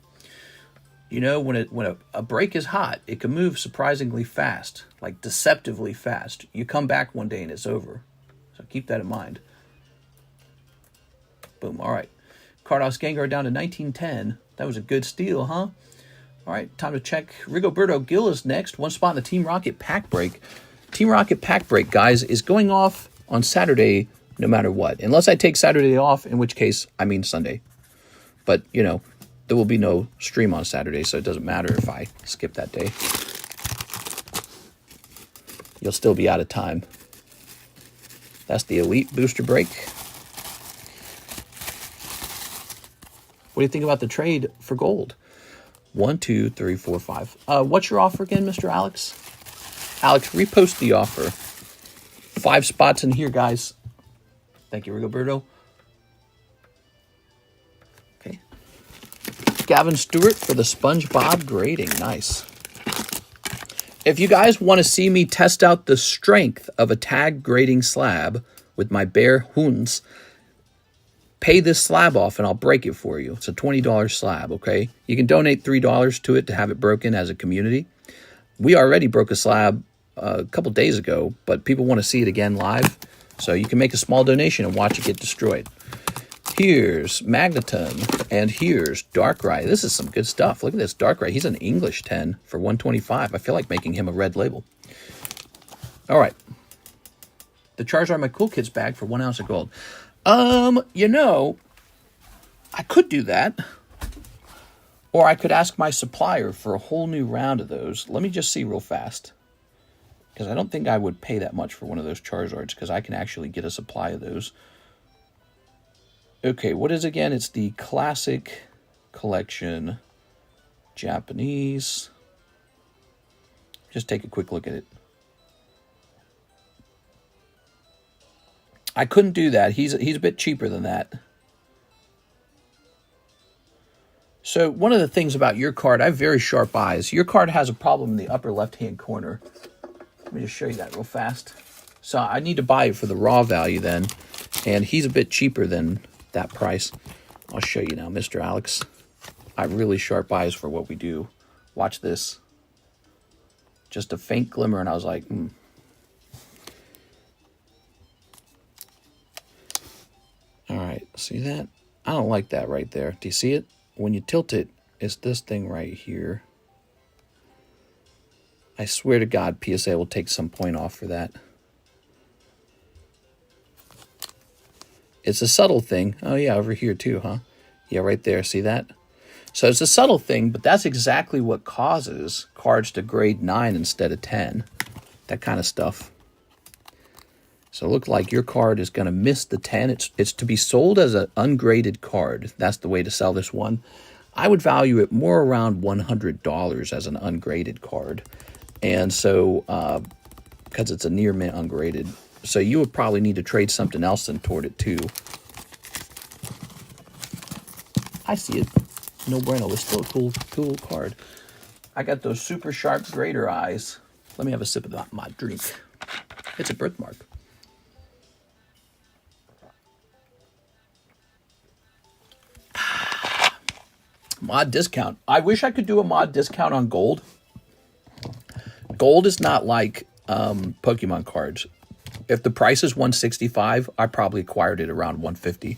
S1: You know, when a break is hot, it can move surprisingly fast, like deceptively fast. You come back one day and it's over. So keep that in mind. Boom, all right. Cardos Gengar down to 1910. That was a good steal, huh? All right, time to check. Rigoberto Gil is next. 1 spot in the Team Rocket pack break. Team Rocket pack break, guys, is going off on Saturday no matter what. Unless I take Saturday off, in which case I mean Sunday. But, you know, there will be no stream on Saturday, so it doesn't matter if I skip that day. You'll still be out of time. That's the Elite Booster Break. What do you think about the trade for gold? 1, 2, 3, 4, 5. What's your offer again, Mr. Alex? Alex, repost the offer. 5 spots in here, guys. Thank you, Rigoberto. Okay. Gavin Stewart for the SpongeBob grading. Nice. If you guys want to see me test out the strength of a tag grading slab with my Bear Hoons, pay this slab off and I'll break it for you. It's a $20 slab, okay? You can donate $3 to it to have it broken as a community. We already broke a slab a couple days ago, but people want to see it again live. So you can make a small donation and watch it get destroyed. Here's Magneton, and here's Darkrai. This is some good stuff. Look at this Darkrai. He's an English 10 for 125. I feel like making him a red label. All right. The Charizard My Cool Kids bag for 1 ounce of gold. You know, I could do that. Or I could ask my supplier for a whole new round of those. Let me just see real fast. Because I don't think I would pay that much for one of those Charizards, because I can actually get a supply of those. Okay, what is it again? It's the Classic Collection Japanese. Just take a quick look at it. I couldn't do that. He's a bit cheaper than that. So one of the things about your card, I have very sharp eyes. Your card has a problem in the upper left-hand corner. Let me just show you that real fast. So I need to buy it for the raw value then. And he's a bit cheaper than that price. I'll show you now, Mr. Alex. I have really sharp eyes for what we do. Watch this. Just a faint glimmer, and I was like, All right, see that? I don't like that right there. Do you see it? When you tilt it, it's this thing right here. I swear to God, PSA will take some point off for that. It's a subtle thing. Oh, yeah, over here too, huh? Yeah, right there. See that? So it's a subtle thing, but that's exactly what causes cards to grade 9 instead of 10. That kind of stuff. So it looks like your card is going to miss the 10. It's to be sold as an ungraded card. That's the way to sell this one. I would value it more around $100 as an ungraded card. And so, because it's a near mint ungraded. So you would probably need to trade something else in toward it too. I see it. No bueno. It's still a cool card. I got those super sharp grader eyes. Let me have a sip of my drink. It's a birthmark. Mod discount. I wish I could do a mod discount on gold. Gold is not like Pokemon cards. If the price is $165, I probably acquired it around $150.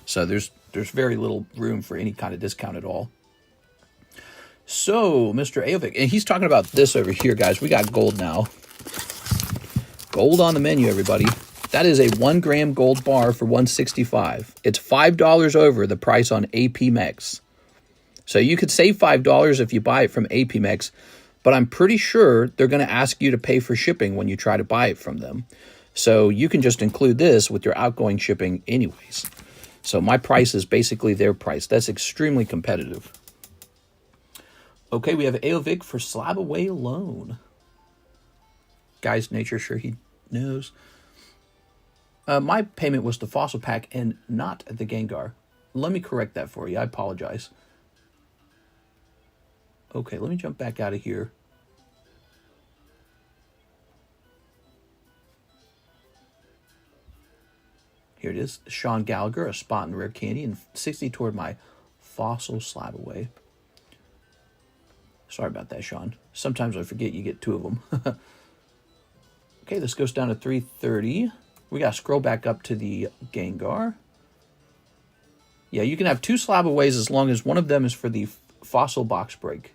S1: So there's very little room for any kind of discount at all. So, Mr. AVAX, and he's talking about this over here, guys. We got gold now. Gold on the menu, everybody. That is a 1 gram gold bar for $165. It's $5 over the price on APMEX. So you could save $5 if you buy it from APMEX, but I'm pretty sure they're going to ask you to pay for shipping when you try to buy it from them. So you can just include this with your outgoing shipping anyways. So my price is basically their price. That's extremely competitive. Okay, we have AVAX for Slab Away Loan. Guy's nature, sure he knows. My payment was the Fossil Pack and not the Gengar. Let me correct that for you. I apologize. Okay, let me jump back out of here. Here it is. Sean Gallagher, a spot in Rare Candy, and 60 toward my Fossil Slab Away. Sorry about that, Sean. Sometimes I forget you get 2 of them. Okay, this goes down to 330. We got to scroll back up to the Gengar. Yeah, you can have 2 Slab Aways as long as one of them is for the Fossil Box Break.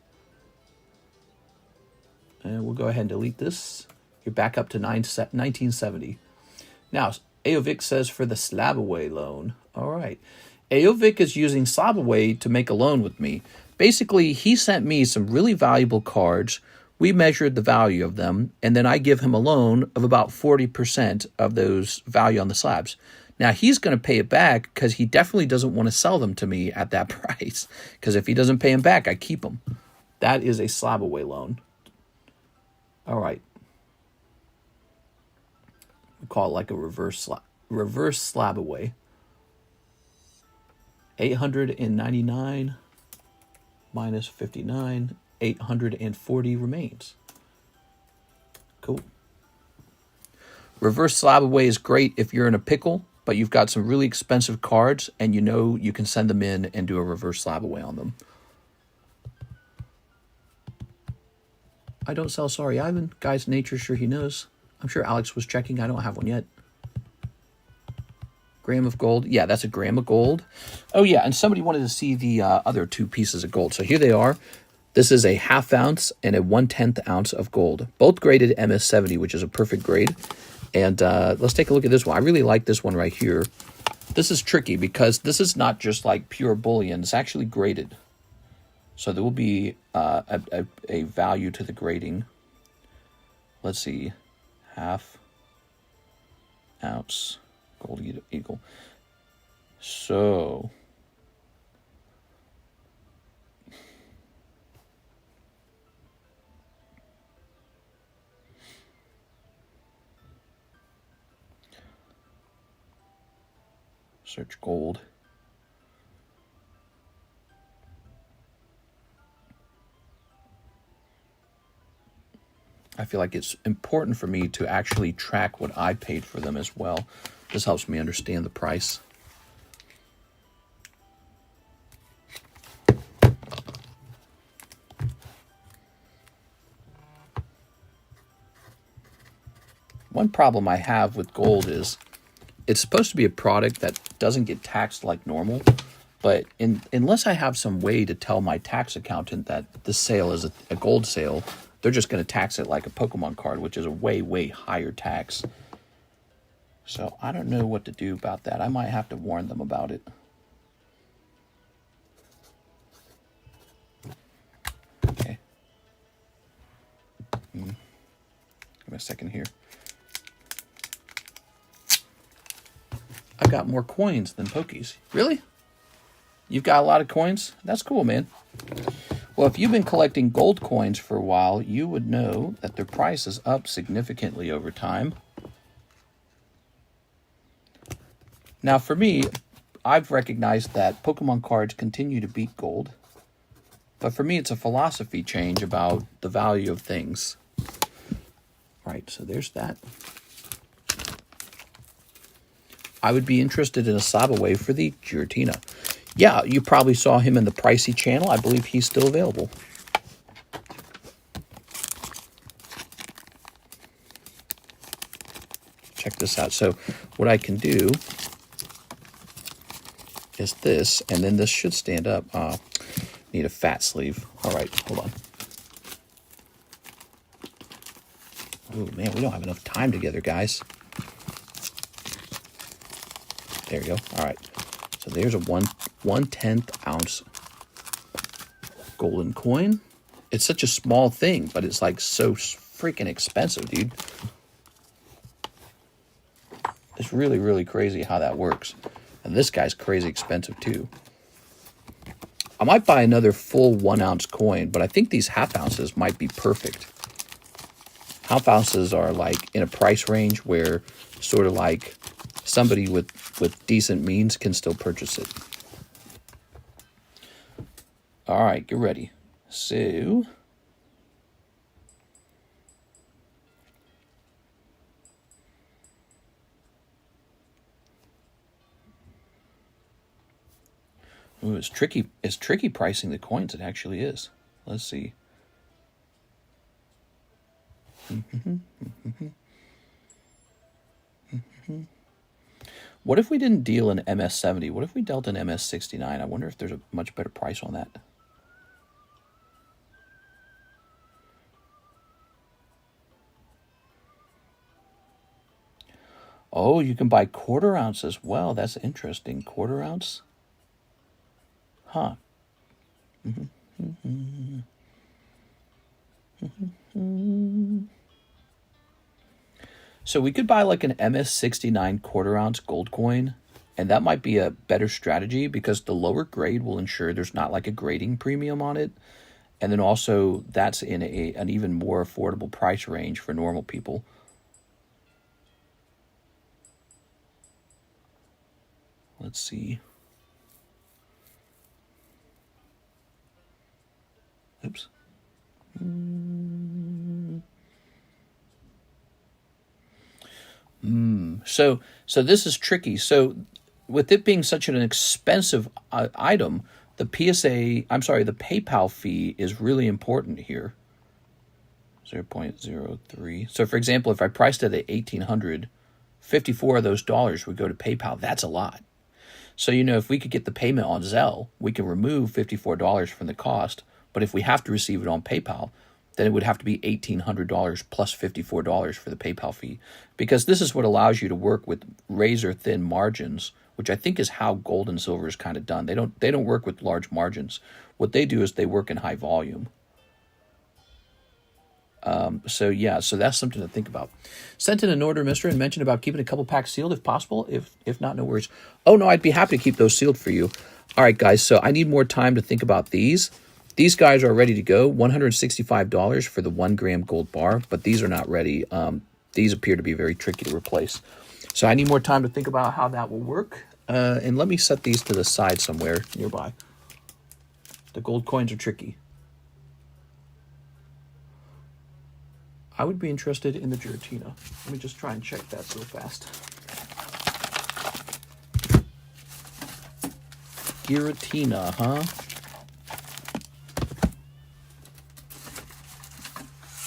S1: And we'll go ahead and delete this. You're back up to 1970. Now, AVAX says for the Slab Away loan. All right. AVAX is using Slab Away to make a loan with me. Basically, he sent me some really valuable cards. We measured the value of them, and then I give him a loan of about 40% of those value on the slabs. Now, he's going to pay it back because he definitely doesn't want to sell them to me at that price. Because if he doesn't pay them back, I keep them. That is a Slab Away loan. All right. We call it like a reverse slab away. 899 minus 59, 840 remains. Cool. Reverse slab away is great if you're in a pickle, but you've got some really expensive cards and you know you can send them in and do a reverse slab away on them. I don't sell Sorry Ivan. Guy's nature, sure he knows. I'm sure Alex was checking. I don't have one yet. Gram of gold. Yeah, that's a gram of gold. Oh, yeah, and somebody wanted to see the other 2 pieces of gold. So here they are. This is a 1/2 ounce and a 1/10 ounce of gold. Both graded MS70, which is a perfect grade. And let's take a look at this one. I really like this one right here. This is tricky because this is not just like pure bullion. It's actually graded. So there will be a value to the grading. Let's see. 1/2 ounce gold eagle. So search gold. I feel like it's important for me to actually track what I paid for them as well. This helps me understand the price. one problem I have with gold is it's supposed to be a product that doesn't get taxed like normal. But unless I have some way to tell my tax accountant that this sale is a gold sale, they're just going to tax it like a Pokemon card, which is a way, way higher tax. So I don't know what to do about that. I might have to warn them about it. Okay. Give me a second here. I've got more coins than Pokies. Really? You've got a lot of coins? That's cool, man. Well, if you've been collecting gold coins for a while, you would know that their price is up significantly over time. Now, for me, I've recognized that Pokemon cards continue to beat gold. But for me, it's a philosophy change about the value of things. Right, so there's that. I would be interested in a Saba wave for the Giratina. Yeah, you probably saw him in the pricey channel. I believe he's still available. Check this out. So what I can do is this, and then this should stand up. Need a fat sleeve. All right, hold on. Oh, man, we don't have enough time together, guys. There we go. All right. So there's a 1/10 ounce golden coin. It's such a small thing, but it's like so freaking expensive, dude. It's really, really crazy how that works. And this guy's crazy expensive too. I might buy another full 1 ounce coin, but I think these half ounces might be perfect. Half ounces are like in a price range where sort of like somebody with decent means can still purchase it. All right, get ready. So, ooh, it's tricky. It's tricky pricing the coins. It actually is. Let's see. What if we didn't deal an MS-70? What if we dealt an MS-69? I wonder if there's a much better price on that. Oh, you can buy quarter ounce as well. That's interesting. Quarter ounce? Huh. So we could buy like an MS-69 quarter ounce gold coin, and that might be a better strategy because the lower grade will ensure there's not like a grading premium on it. And then also that's in an even more affordable price range for normal people. Let's see. Oops. So this is tricky. So with it being such an expensive item, the PayPal fee is really important here. 0.03. So for example, if I priced it at $1,800, 54 of those dollars would go to PayPal. That's a lot. So, you know, if we could get the payment on ZELLE, we can remove $54 from the cost. But if we have to receive it on PayPal, then it would have to be $1,800 plus $54 for the PayPal fee. Because this is what allows you to work with razor thin margins, which I think is how gold and silver is kind of done. They don't work with large margins. What they do is they work in high volume. So that's something to think about. Sent in an order, mister, and mentioned about keeping a couple packs sealed if possible. If not, no worries. Oh, no, I'd be happy to keep those sealed for you. All right, guys, so I need more time to think about these. These guys are ready to go. $165 for the 1 gram gold bar, but these are not ready. These appear to be very tricky to replace. So I need more time to think about how that will work. And let me set these to the side somewhere nearby. The gold coins are tricky. I would be interested in the Giratina. Let me just try and check that so fast. Giratina, huh?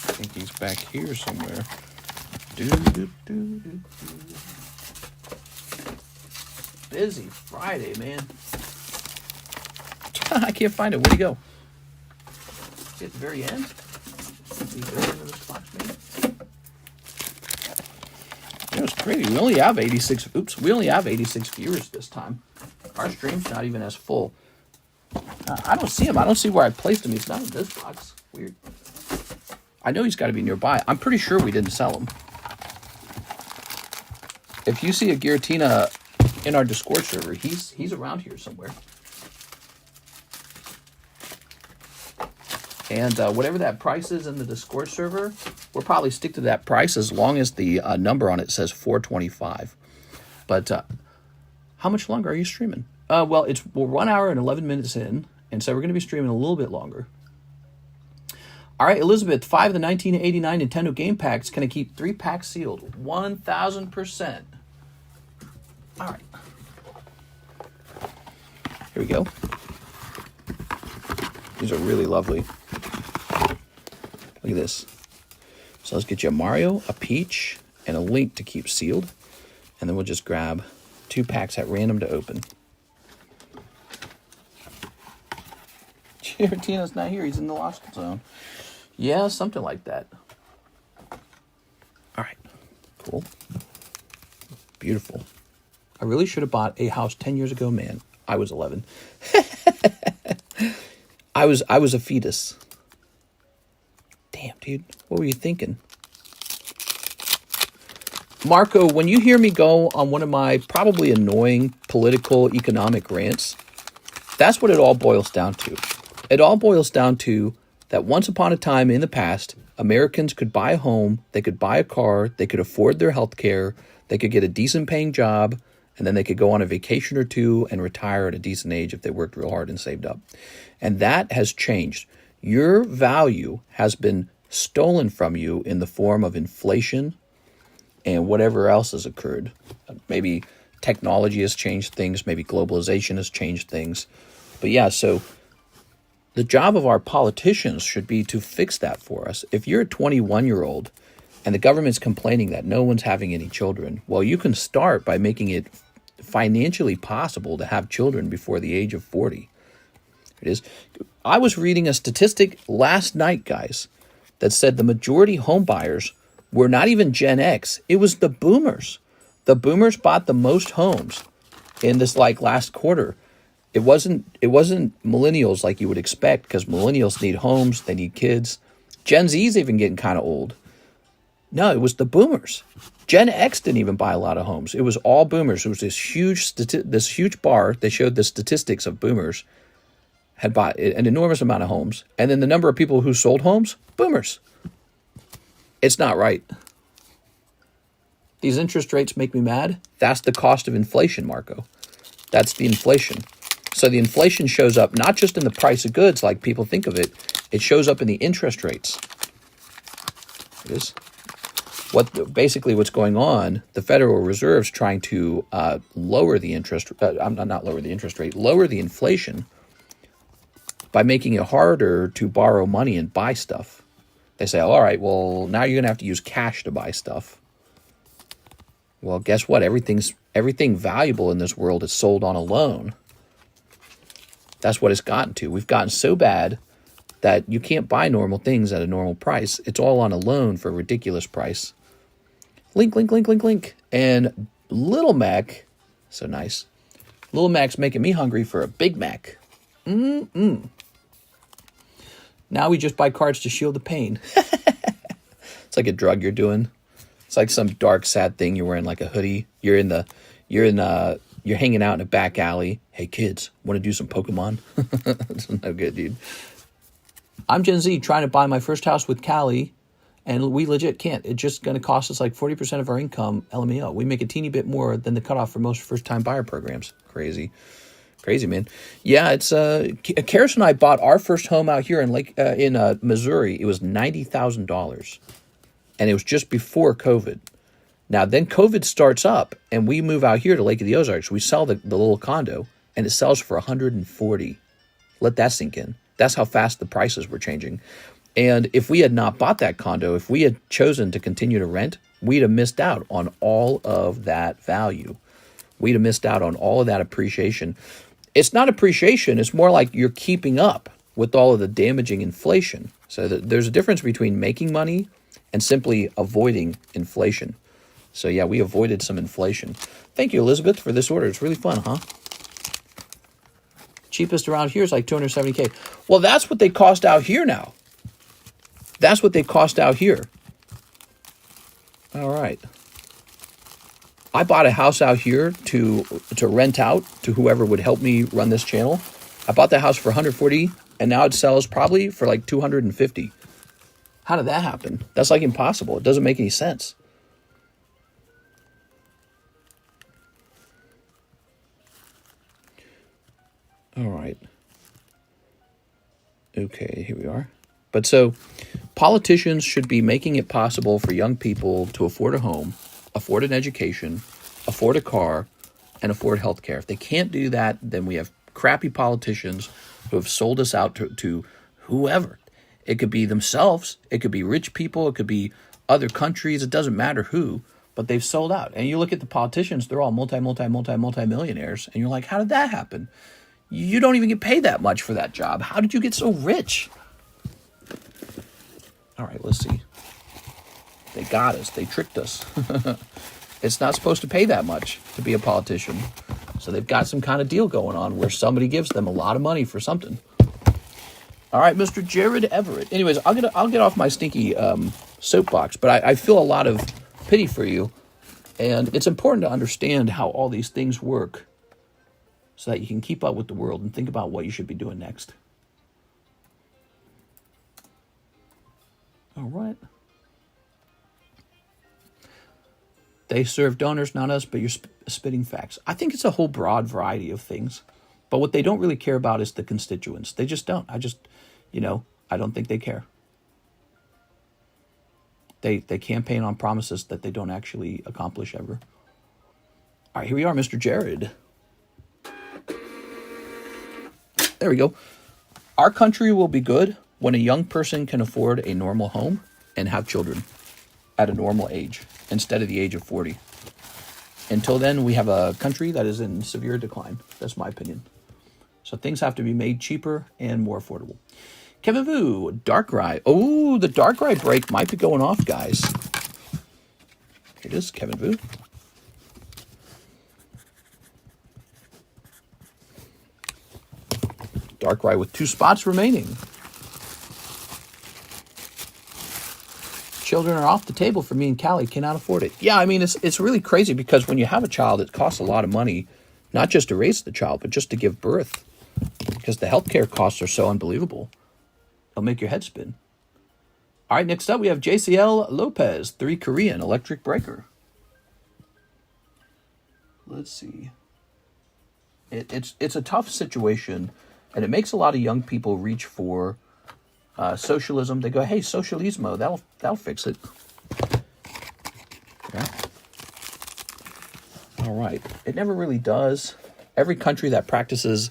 S1: I think he's back here somewhere. Busy Friday, man. I can't find it. Where'd he go? Is he at the very end? It was crazy. We only have 86. Oops, we only have 86 viewers this time. Our stream's not even as full. I don't see him. I don't see where I placed him. He's not in this box. Weird. I know he's got to be nearby. I'm pretty sure we didn't sell him. If you see a Giratina in our Discord server, he's around here somewhere. And whatever that price is in the Discord server, we'll probably stick to that price as long as the number on it says 425. But how much longer are you streaming? Well, we're 1 hour and 11 minutes in, and so we're going to be streaming a little bit longer. All right, Elizabeth, 5 of the 1989 Nintendo game packs. Can I keep 3 packs sealed? 1,000%. All right. Here we go. These are really lovely. Look at this. So let's get you a Mario, a Peach, and a Link to keep sealed. And then we'll just grab 2 packs at random to open. Giratina's not here. He's in the lost zone. Yeah, something like that. All right. Cool. Beautiful. I really should have bought a house 10 years ago, man. I was 11. I was a fetus. Damn, dude. What were you thinking? Marco, when you hear me go on one of my probably annoying political economic rants, that's what it all boils down to. It all boils down to that once upon a time in the past, Americans could buy a home, they could buy a car, they could afford their health care, they could get a decent paying job, and then they could go on a vacation or two and retire at a decent age if they worked real hard and saved up. And that has changed. Your value has been stolen from you in the form of inflation and whatever else has occurred. Maybe technology has changed things, maybe globalization has changed things. But yeah, so the job of our politicians should be to fix that for us. If you're a 21-year-old and the government's complaining that no one's having any children, well, you can start by making it financially possible to have children before the age of 40. It is. I was reading a statistic last night, guys, that said the majority home buyers were not even Gen X. It was the boomers. The boomers bought the most homes in this last quarter. It wasn't millennials like you would expect, because millennials need homes, they need kids. Gen Z's even getting kind of old. No, it was the boomers. Gen X didn't even buy a lot of homes. It was all boomers. It was this huge bar. They showed the statistics of boomers had bought an enormous amount of homes. And then the number of people who sold homes, boomers. It's not right. These interest rates make me mad. That's the cost of inflation, Marco. That's the inflation. So the inflation shows up not just in the price of goods like people think of it. It shows up in the interest rates. It is. Basically what's going on, the Federal Reserve's trying to lower the interest, not lower the interest rate, lower the inflation by making it harder to borrow money and buy stuff. They say, all right, well, now you're going to have to use cash to buy stuff. Well, guess what? Everything valuable in this world is sold on a loan. That's what it's gotten to. We've gotten so bad that you can't buy normal things at a normal price. It's all on a loan for a ridiculous price. Link. And Little Mac, so nice. Little Mac's making me hungry for a Big Mac. Now we just buy cards to shield the pain. It's like a drug you're doing. It's like some dark, sad thing. You're wearing like a hoodie. You're hanging out in a back alley. Hey kids, want to do some Pokemon? That's no good, dude. I'm Gen Z trying to buy my first house with Callie, and we legit can't. It's just going to cost us like 40% of our income, LMAO. We make a teeny bit more than the cutoff for most first-time buyer programs. Crazy, man. Yeah, it's Karis and I bought our first home out here in Missouri. It was $90,000, and it was just before COVID. Now, then COVID starts up, and we move out here to Lake of the Ozarks. We sell the little condo, and it sells for $140,000. Let that sink in. That's how fast the prices were changing. And if we had not bought that condo, if we had chosen to continue to rent, we'd have missed out on all of that value. We'd have missed out on all of that appreciation. It's not appreciation. It's more like you're keeping up with all of the damaging inflation. So there's a difference between making money and simply avoiding inflation. So yeah, we avoided some inflation. Thank you, Elizabeth, for this order. It's really fun, huh? Cheapest around here is like 270K. Well, that's what they cost out here now. That's what they cost out here. All right. I bought a house out here to rent out to whoever would help me run this channel. I bought the house for 140, and now it sells probably for like 250. How did that happen? That's like impossible. It doesn't make any sense. All right. Okay, here we are. But so politicians should be making it possible for young people to afford a home, afford an education, afford a car, and afford health care. If they can't do that, then we have crappy politicians who have sold us out to whoever. It could be themselves. It could be rich people. It could be other countries. It doesn't matter who, but they've sold out. And you look at the politicians, they're all multi-millionaires. And you're like, how did that happen? You don't even get paid that much for that job. How did you get so rich? All right, let's see. They got us. They tricked us. It's not supposed to pay that much to be a politician. So they've got some kind of deal going on where somebody gives them a lot of money for something. All right, Mr. Jared Everett. Anyways, I'll get off my stinky soapbox, but I feel a lot of pity for you. And it's important to understand how all these things work so that you can keep up with the world and think about what you should be doing next. All right. They serve donors, not us, but you're spitting facts. I think it's a whole broad variety of things. But what they don't really care about is the constituents. They just don't. I don't think they care. They campaign on promises that they don't actually accomplish ever. All right, here we are, Mr. Jared. There we go. Our country will be good when a young person can afford a normal home and have children at a normal age instead of the age of 40. Until then, we have a country that is in severe decline. That's my opinion. So things have to be made cheaper and more affordable. Kevin Vu, Darkrai. Oh, the Darkrai break might be going off, guys. Here it is, Kevin Vu. Darkrai with 2 spots remaining. Children are off the table for me and Callie. Cannot afford it. Yeah, I mean, it's really crazy because when you have a child, it costs a lot of money, not just to raise the child, but just to give birth. Because the healthcare costs are so unbelievable. They'll make your head spin. All right, next up we have JCL Lopez, 3 Korean electric breaker. Let's see. It's a tough situation, and it makes a lot of young people reach for socialism. They go, hey, socialismo, that'll fix it. Yeah. All right. It never really does. Every country that practices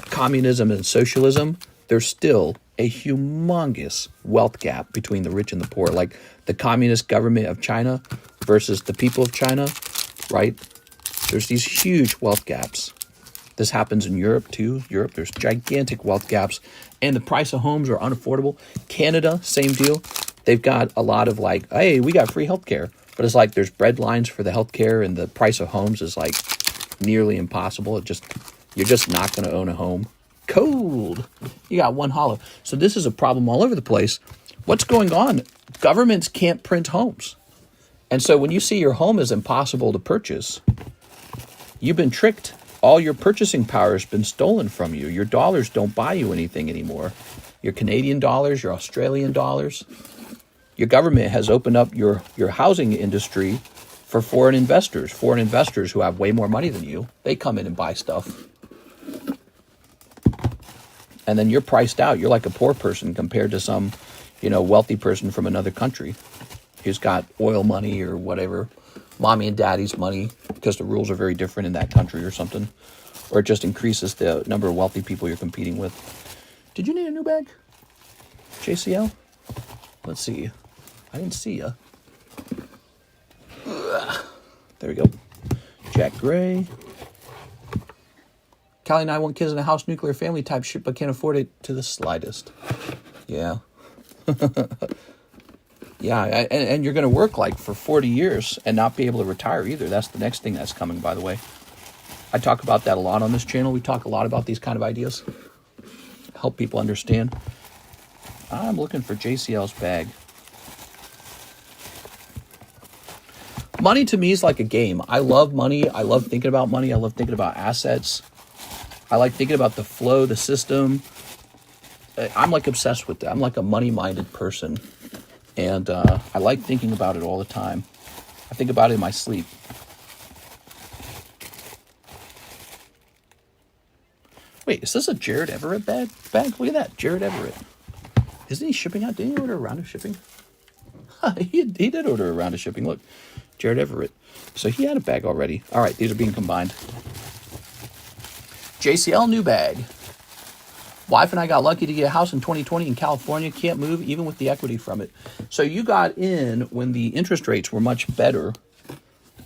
S1: communism and socialism, there's still a humongous wealth gap between the rich and the poor. Like the communist government of China versus the people of China, right? There's these huge wealth gaps. This happens in Europe too. Europe, there's gigantic wealth gaps, and the price of homes are unaffordable. Canada, same deal. They've got a lot of like, hey, we got free healthcare, but it's like there's bread lines for the healthcare, and the price of homes is like nearly impossible. You're just not going to own a home. Cold. You got one hollow. So this is a problem all over the place. What's going on? Governments can't print homes. And so when you see your home is impossible to purchase, you've been tricked. All your purchasing power has been stolen from you. Your dollars don't buy you anything anymore. Your Canadian dollars, your Australian dollars. Your government has opened up your housing industry for foreign investors who have way more money than you. They come in and buy stuff. And then you're priced out. You're like a poor person compared to some, wealthy person from another country who's got oil money or whatever, mommy and daddy's money, because the rules are very different in that country or something. Or it just increases the number of wealthy people you're competing with. Did you need a new bag? JCL? Let's see. I didn't see ya. There we go. Jack Gray. Callie and I want kids in a house, nuclear family type shit, but can't afford it to the slightest. Yeah. Yeah, and you're going to work like for 40 years and not be able to retire either. That's the next thing that's coming, by the way. I talk about that a lot on this channel. We talk a lot about these kind of ideas. Help people understand. I'm looking for JCL's bag. Money to me is like a game. I love money. I love thinking about money. I love thinking about assets. I like thinking about the flow, the system. I'm like obsessed with that. I'm like a money-minded person. And I like thinking about it all the time. I think about it in my sleep. Wait, is this a Jared Everett bag? Look at that, Jared Everett. Isn't he shipping out? Didn't he order a round of shipping? he did order a round of shipping. Look, Jared Everett. So he had a bag already. All right, these are being combined. JCL new bag. Wife and I got lucky to get a house in 2020 in California. Can't move even with the equity from it. So you got in when the interest rates were much better.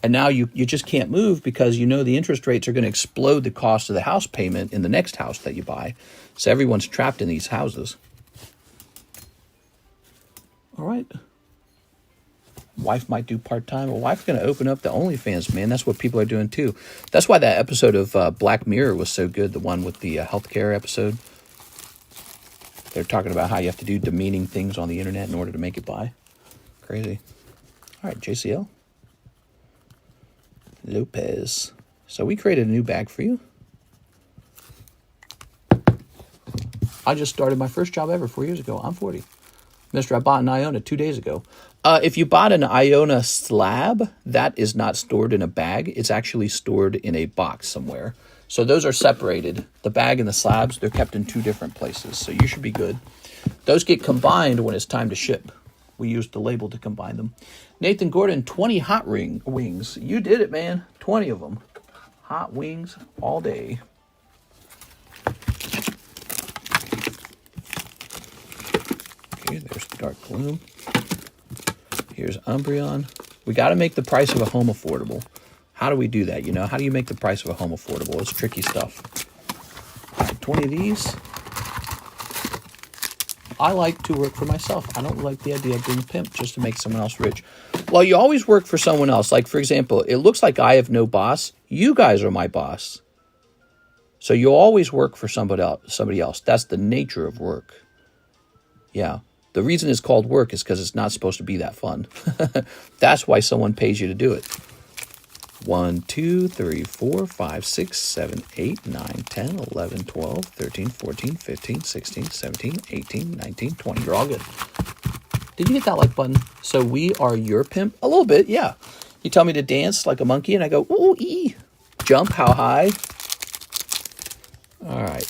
S1: And now you just can't move because you know the interest rates are going to explode the cost of the house payment in the next house that you buy. So everyone's trapped in these houses. All right. Wife might do part-time. Well, wife's going to open up the OnlyFans, man. That's what people are doing too. That's why that episode of Black Mirror was so good, the one with the healthcare episode. They're talking about how you have to do demeaning things on the internet in order to make it by. Crazy. All right, JCL. Lopez. So we created a new bag for you. I just started my first job ever 4 years ago. I'm 40. Mister, I bought an Iona 2 days ago. If you bought an Iona slab, that is not stored in a bag. It's actually stored in a box somewhere. So those are separated. The bag and the slabs, they're kept in two different places. So you should be good. Those get combined when it's time to ship. We used the label to combine them. Nathan Gordon, 20 hot wings. You did it, man. 20 of them. Hot wings all day. Okay, there's Dark Gloom. Here's Umbreon. We got to make the price of a home affordable. How do we do that? You know, how do you make the price of a home affordable? It's tricky stuff. All right, 20 of these. I like to work for myself. I don't like the idea of being a pimp just to make someone else rich. Well, you always work for someone else. Like, for example, it looks like I have no boss. You guys are my boss. So you always work for somebody else. That's the nature of work. Yeah. The reason it's called work is because it's not supposed to be that fun. That's why someone pays you to do it. 1, 2, 3, 4, 5, 6, 7, 8, 9, 10, 11, 12, 13, 14, 15, 16, 17, 18, 19, 20. You're all good. Did you hit that like button? So we are your pimp? A little bit, yeah. You tell me to dance like a monkey and I go, ooh, ee. Jump, how high? All right.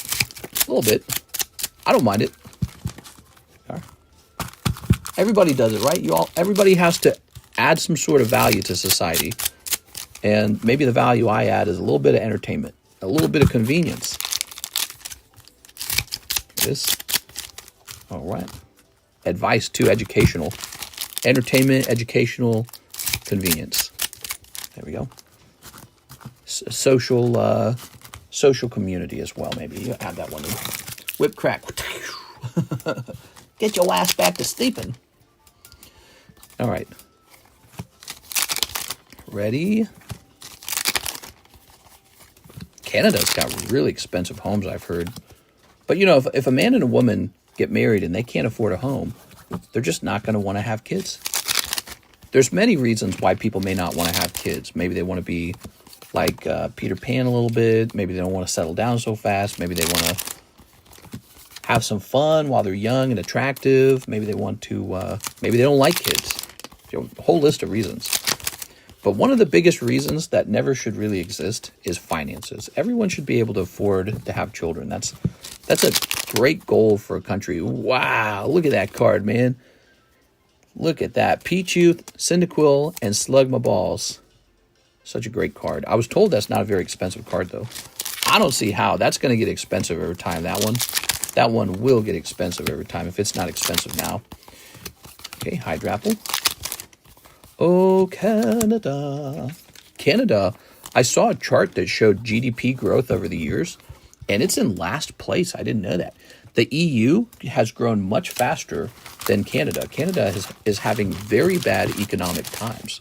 S1: A little bit. I don't mind it. All right. Everybody does it, right? Everybody has to add some sort of value to society. And maybe the value I add is a little bit of entertainment, a little bit of convenience. This, all right. Advice to educational, entertainment, educational, convenience. There we go. Social community as well. Maybe you add that one in. Whip crack. Get your ass back to sleeping. All right. Ready? Canada's got really expensive homes, I've heard. But, you know, if a man and a woman get married and they can't afford a home, they're just not going to want to have kids. There's many reasons why people may not want to have kids. Maybe they want to be like Peter Pan a little bit. Maybe they don't want to settle down so fast. Maybe they want to have some fun while they're young and attractive. Maybe they want to, maybe they don't like kids. You know, a whole list of reasons. But one of the biggest reasons that never should really exist is finances. Everyone should be able to afford to have children. That's a great goal for a country. Wow, look at that card, man. Look at that. Peach Youth, Cyndaquil, and Slug My Balls. Such a great card. I was told that's not a very expensive card, though. I don't see how. That's going to get expensive every time, that one. That one will get expensive every time if it's not expensive now. Okay, Hydrapple. Oh, Canada. Canada, I saw a chart that showed GDP growth over the years, and it's in last place. I didn't know that. The EU has grown much faster than Canada. Canada is having very bad economic times.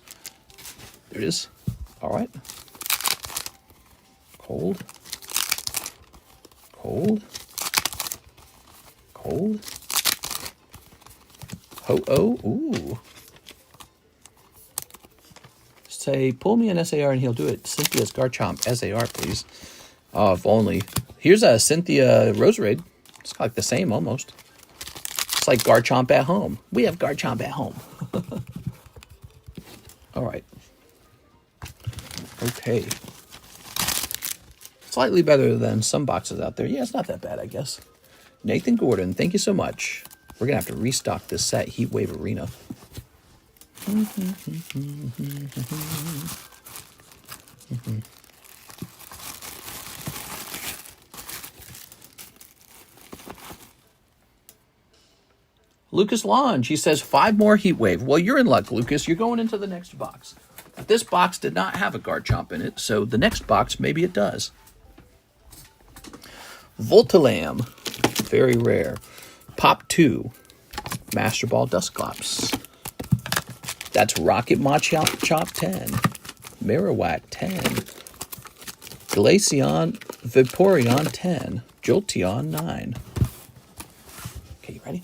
S1: There it is. All right. Cold. Cold. Cold. Ho-oh. Ooh. Say, pull me an SAR and he'll do it. Cynthia's Garchomp SAR, please. Oh, if only. Here's a Cynthia Roserade. It's like the same almost. It's like Garchomp at home. We have Garchomp at home. All right. Okay. Slightly better than some boxes out there. Yeah, it's not that bad, I guess. Nathan Gordon, thank you so much. We're going to have to restock this set, Heatwave Arena. Lucas Lawn, she says 5 more Heatwave. Well, you're in luck, Lucas. You're going into the next box. This box did not have a Garchomp in it, so the next box, maybe it does. Voltalam, very rare. Pop 2, Master Ball Dusclops. That's Rocket Machop 10, Marowak 10, Glaceon Vaporeon 10, Jolteon 9. Okay, you ready?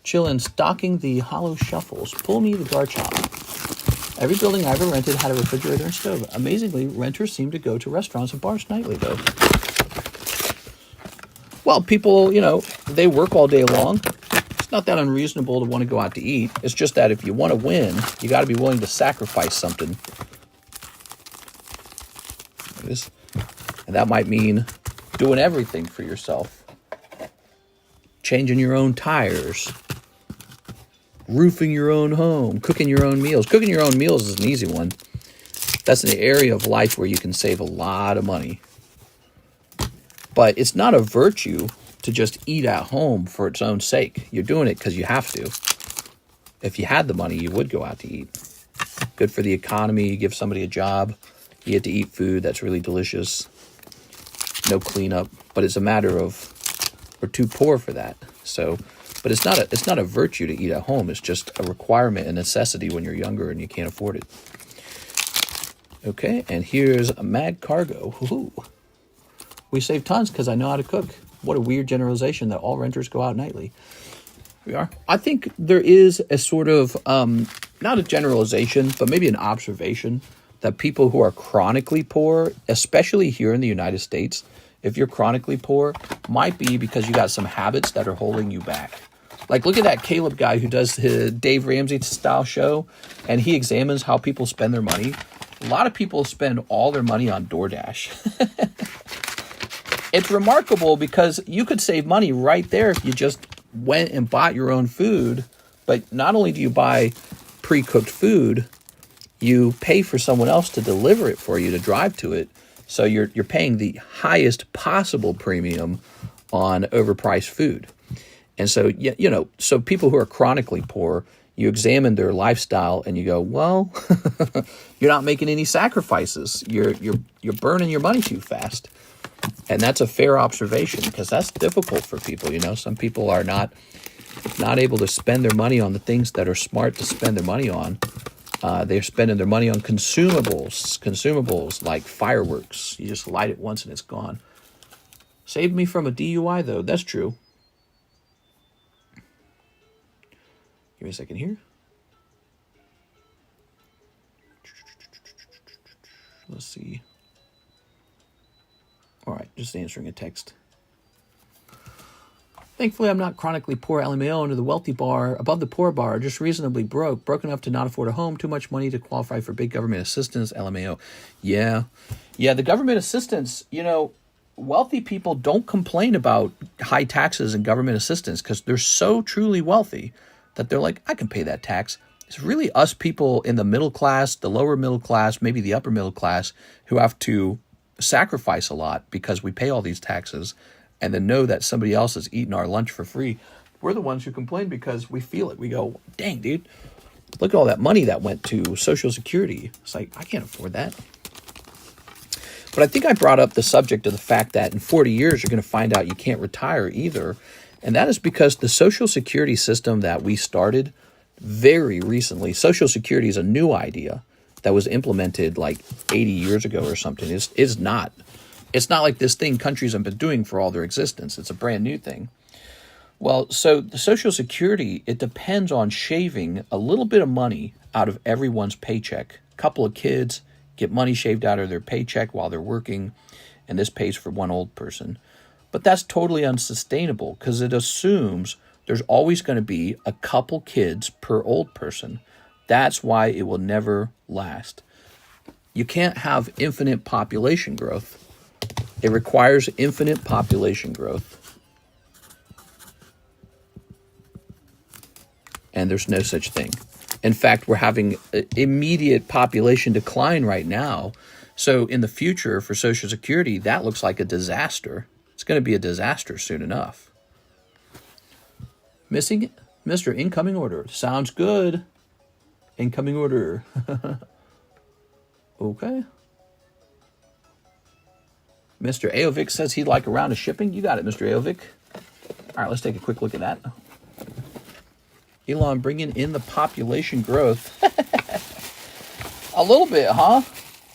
S1: Chillin', stocking the hollow shuffles. Pull me the Garchomp. Every building I ever rented had a refrigerator and stove. Amazingly, renters seem to go to restaurants and bars nightly, though. Well, people, you know, they work all day long. It's not that unreasonable to want to go out to eat. It's just that if you want to win, you got to be willing to sacrifice something. And that might mean doing everything for yourself. Changing your own tires. Roofing your own home. Cooking your own meals. Cooking your own meals is an easy one. That's an area of life where you can save a lot of money. But it's not a virtue to just eat at home for its own sake. You're doing it because you have to. If you had the money, you would go out to eat. Good for the economy. You give somebody a job. You get to eat food that's really delicious. No cleanup. But it's a matter of we're too poor for that. So, but it's not a virtue to eat at home. It's just a requirement, a necessity when you're younger and you can't afford it. Okay, and here's a Mad Cargo. Ooh. We save tons because I know how to cook. What a weird generalization that all renters go out nightly. We are. I think there is a sort of, not a generalization, but maybe an observation that people who are chronically poor, especially here in the United States, if you're chronically poor, might be because you got some habits that are holding you back. Like, look at that Caleb guy who does his Dave Ramsey style show, and he examines how people spend their money. A lot of people spend all their money on DoorDash. It's remarkable because you could save money right there if you just went and bought your own food. But not only do you buy pre-cooked food, you pay for someone else to deliver it for you, to drive to it. So you're paying the highest possible premium on overpriced food. And so, you know, so people who are chronically poor, you examine their lifestyle and you go, well, you're not making any sacrifices. You're burning your money too fast. And that's a fair observation because that's difficult for people. You know, some people are not able to spend their money on the things that are smart to spend their money on. They're spending their money on consumables like fireworks. You just light it once and it's gone. Saved me from a DUI, though. That's true. Give me a second here. Let's see. All right, just answering a text. Thankfully, I'm not chronically poor, LMAO, under the wealthy bar, above the poor bar, just reasonably broke enough to not afford a home, too much money to qualify for big government assistance, LMAO. Yeah, the government assistance, you know, wealthy people don't complain about high taxes and government assistance because they're so truly wealthy that they're like, I can pay that tax. It's really us people in the middle class, the lower middle class, maybe the upper middle class, who have to sacrifice a lot because we pay all these taxes and then know that somebody else is eating our lunch for free. We're the ones who complain because we feel it. We go, dang, dude, Look at all that money that went to Social Security. It's like, I can't afford that. But I think I brought up the subject of the fact that in 40 years, you're going to find out you can't retire either. And that is because the Social Security system that we started very recently, Social Security is a new idea that was implemented like 80 years ago or something. It's not like this thing countries have been doing for all their existence. It's a brand new thing. Well, so the Social Security, it depends on shaving a little bit of money out of everyone's paycheck. A couple of kids get money shaved out of their paycheck while they're working, and this pays for one old person. But that's totally unsustainable because it assumes there's always going to be a couple kids per old person. That's why it will never last. You can't have infinite population growth. It requires infinite population growth. And there's no such thing. In fact, we're having immediate population decline right now. So in the future for Social Security, that looks like a disaster. It's going to be a disaster soon enough. Missing Mr. Incoming Order. Sounds good. Incoming order. Okay. Mr. Aovic says he'd like a round of shipping. You got it, Mr. Aovic. All right, let's take a quick look at that. Elon bringing in the population growth. A little bit, huh?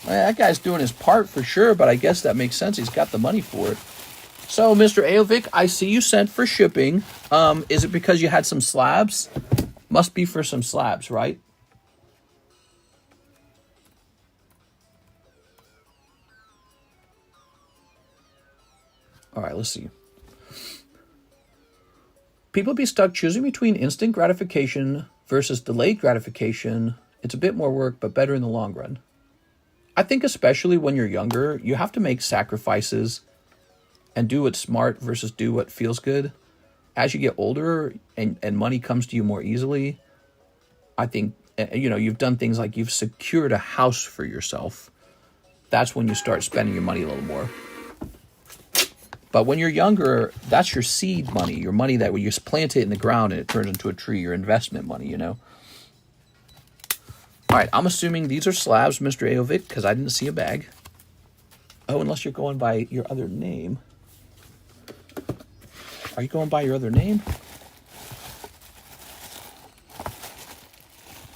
S1: Well, that guy's doing his part for sure, but I guess that makes sense. He's got the money for it. So, Mr. Aovic, I see you sent for shipping. Is it because you had some slabs? Must be for some slabs, right? All right, let's see. People be stuck choosing between instant gratification versus delayed gratification. It's a bit more work, but better in the long run. I think especially when you're younger, you have to make sacrifices and do what's smart versus do what feels good. As you get older and money comes to you more easily, I think, you've done things like you've secured a house for yourself. That's when you start spending your money a little more. But when you're younger, that's your seed money, your money that when you plant it in the ground and it turns into a tree, your investment money, All right, I'm assuming these are slabs, Mr. Aovic, because I didn't see a bag. Oh, unless you're going by your other name. Are you going by your other name?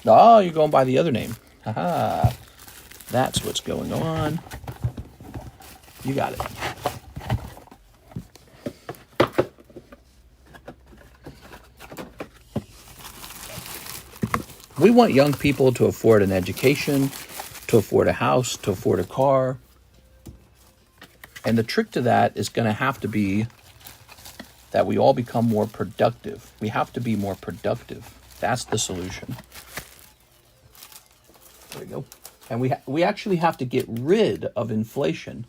S1: Oh, you're going by the other name. Haha. That's what's going on. You got it. We want young people to afford an education, to afford a house, to afford a car. And the trick to that is going to have to be that we all become more productive. We have to be more productive. That's the solution. There we go. And we actually have to get rid of inflation.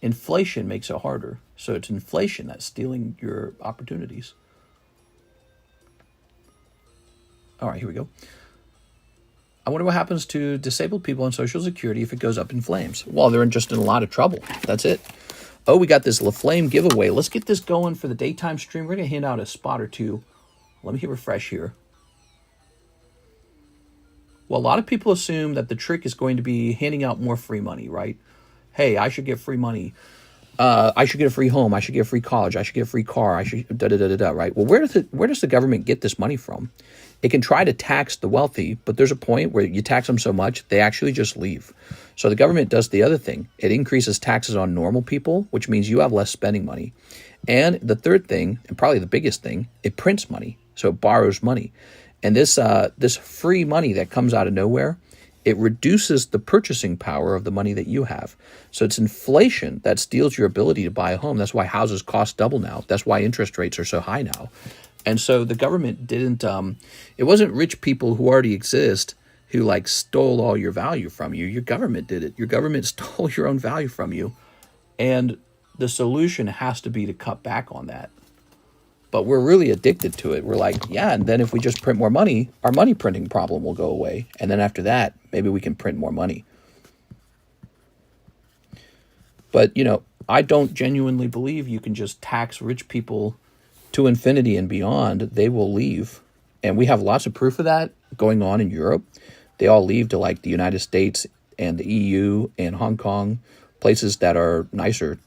S1: Inflation makes it harder. So it's inflation that's stealing your opportunities. All right, here we go. I wonder what happens to disabled people on Social Security if it goes up in flames. Well, they're just in a lot of trouble. That's it. Oh, we got this LaFlame giveaway. Let's get this going for the daytime stream. We're going to hand out a spot or two. Let me hit refresh here. Well, a lot of people assume that the trick is going to be handing out more free money, right? Hey, I should get free money. I should get a free home. I should get a free college. I should get a free car. I should right? Well, where does the government get this money from? It can try to tax the wealthy, but there's a point where you tax them so much, they actually just leave. So the government does the other thing. It increases taxes on normal people, which means you have less spending money. And the third thing, and probably the biggest thing, it prints money. So it borrows money. And this free money that comes out of nowhere, it reduces the purchasing power of the money that you have. So it's inflation that steals your ability to buy a home. That's why houses cost double now. That's why interest rates are so high now. And so the government didn't, it wasn't rich people who already exist who stole all your value from you. Your government did it. Your government stole your own value from you. And the solution has to be to cut back on that. But we're really addicted to it. We're like, yeah, and then if we just print more money, our money printing problem will go away. And then after that, maybe we can print more money. But, I don't genuinely believe you can just tax rich people to infinity and beyond. They will leave. And we have lots of proof of that going on in Europe. They all leave to like the United States and the EU and Hong Kong, places that are nicer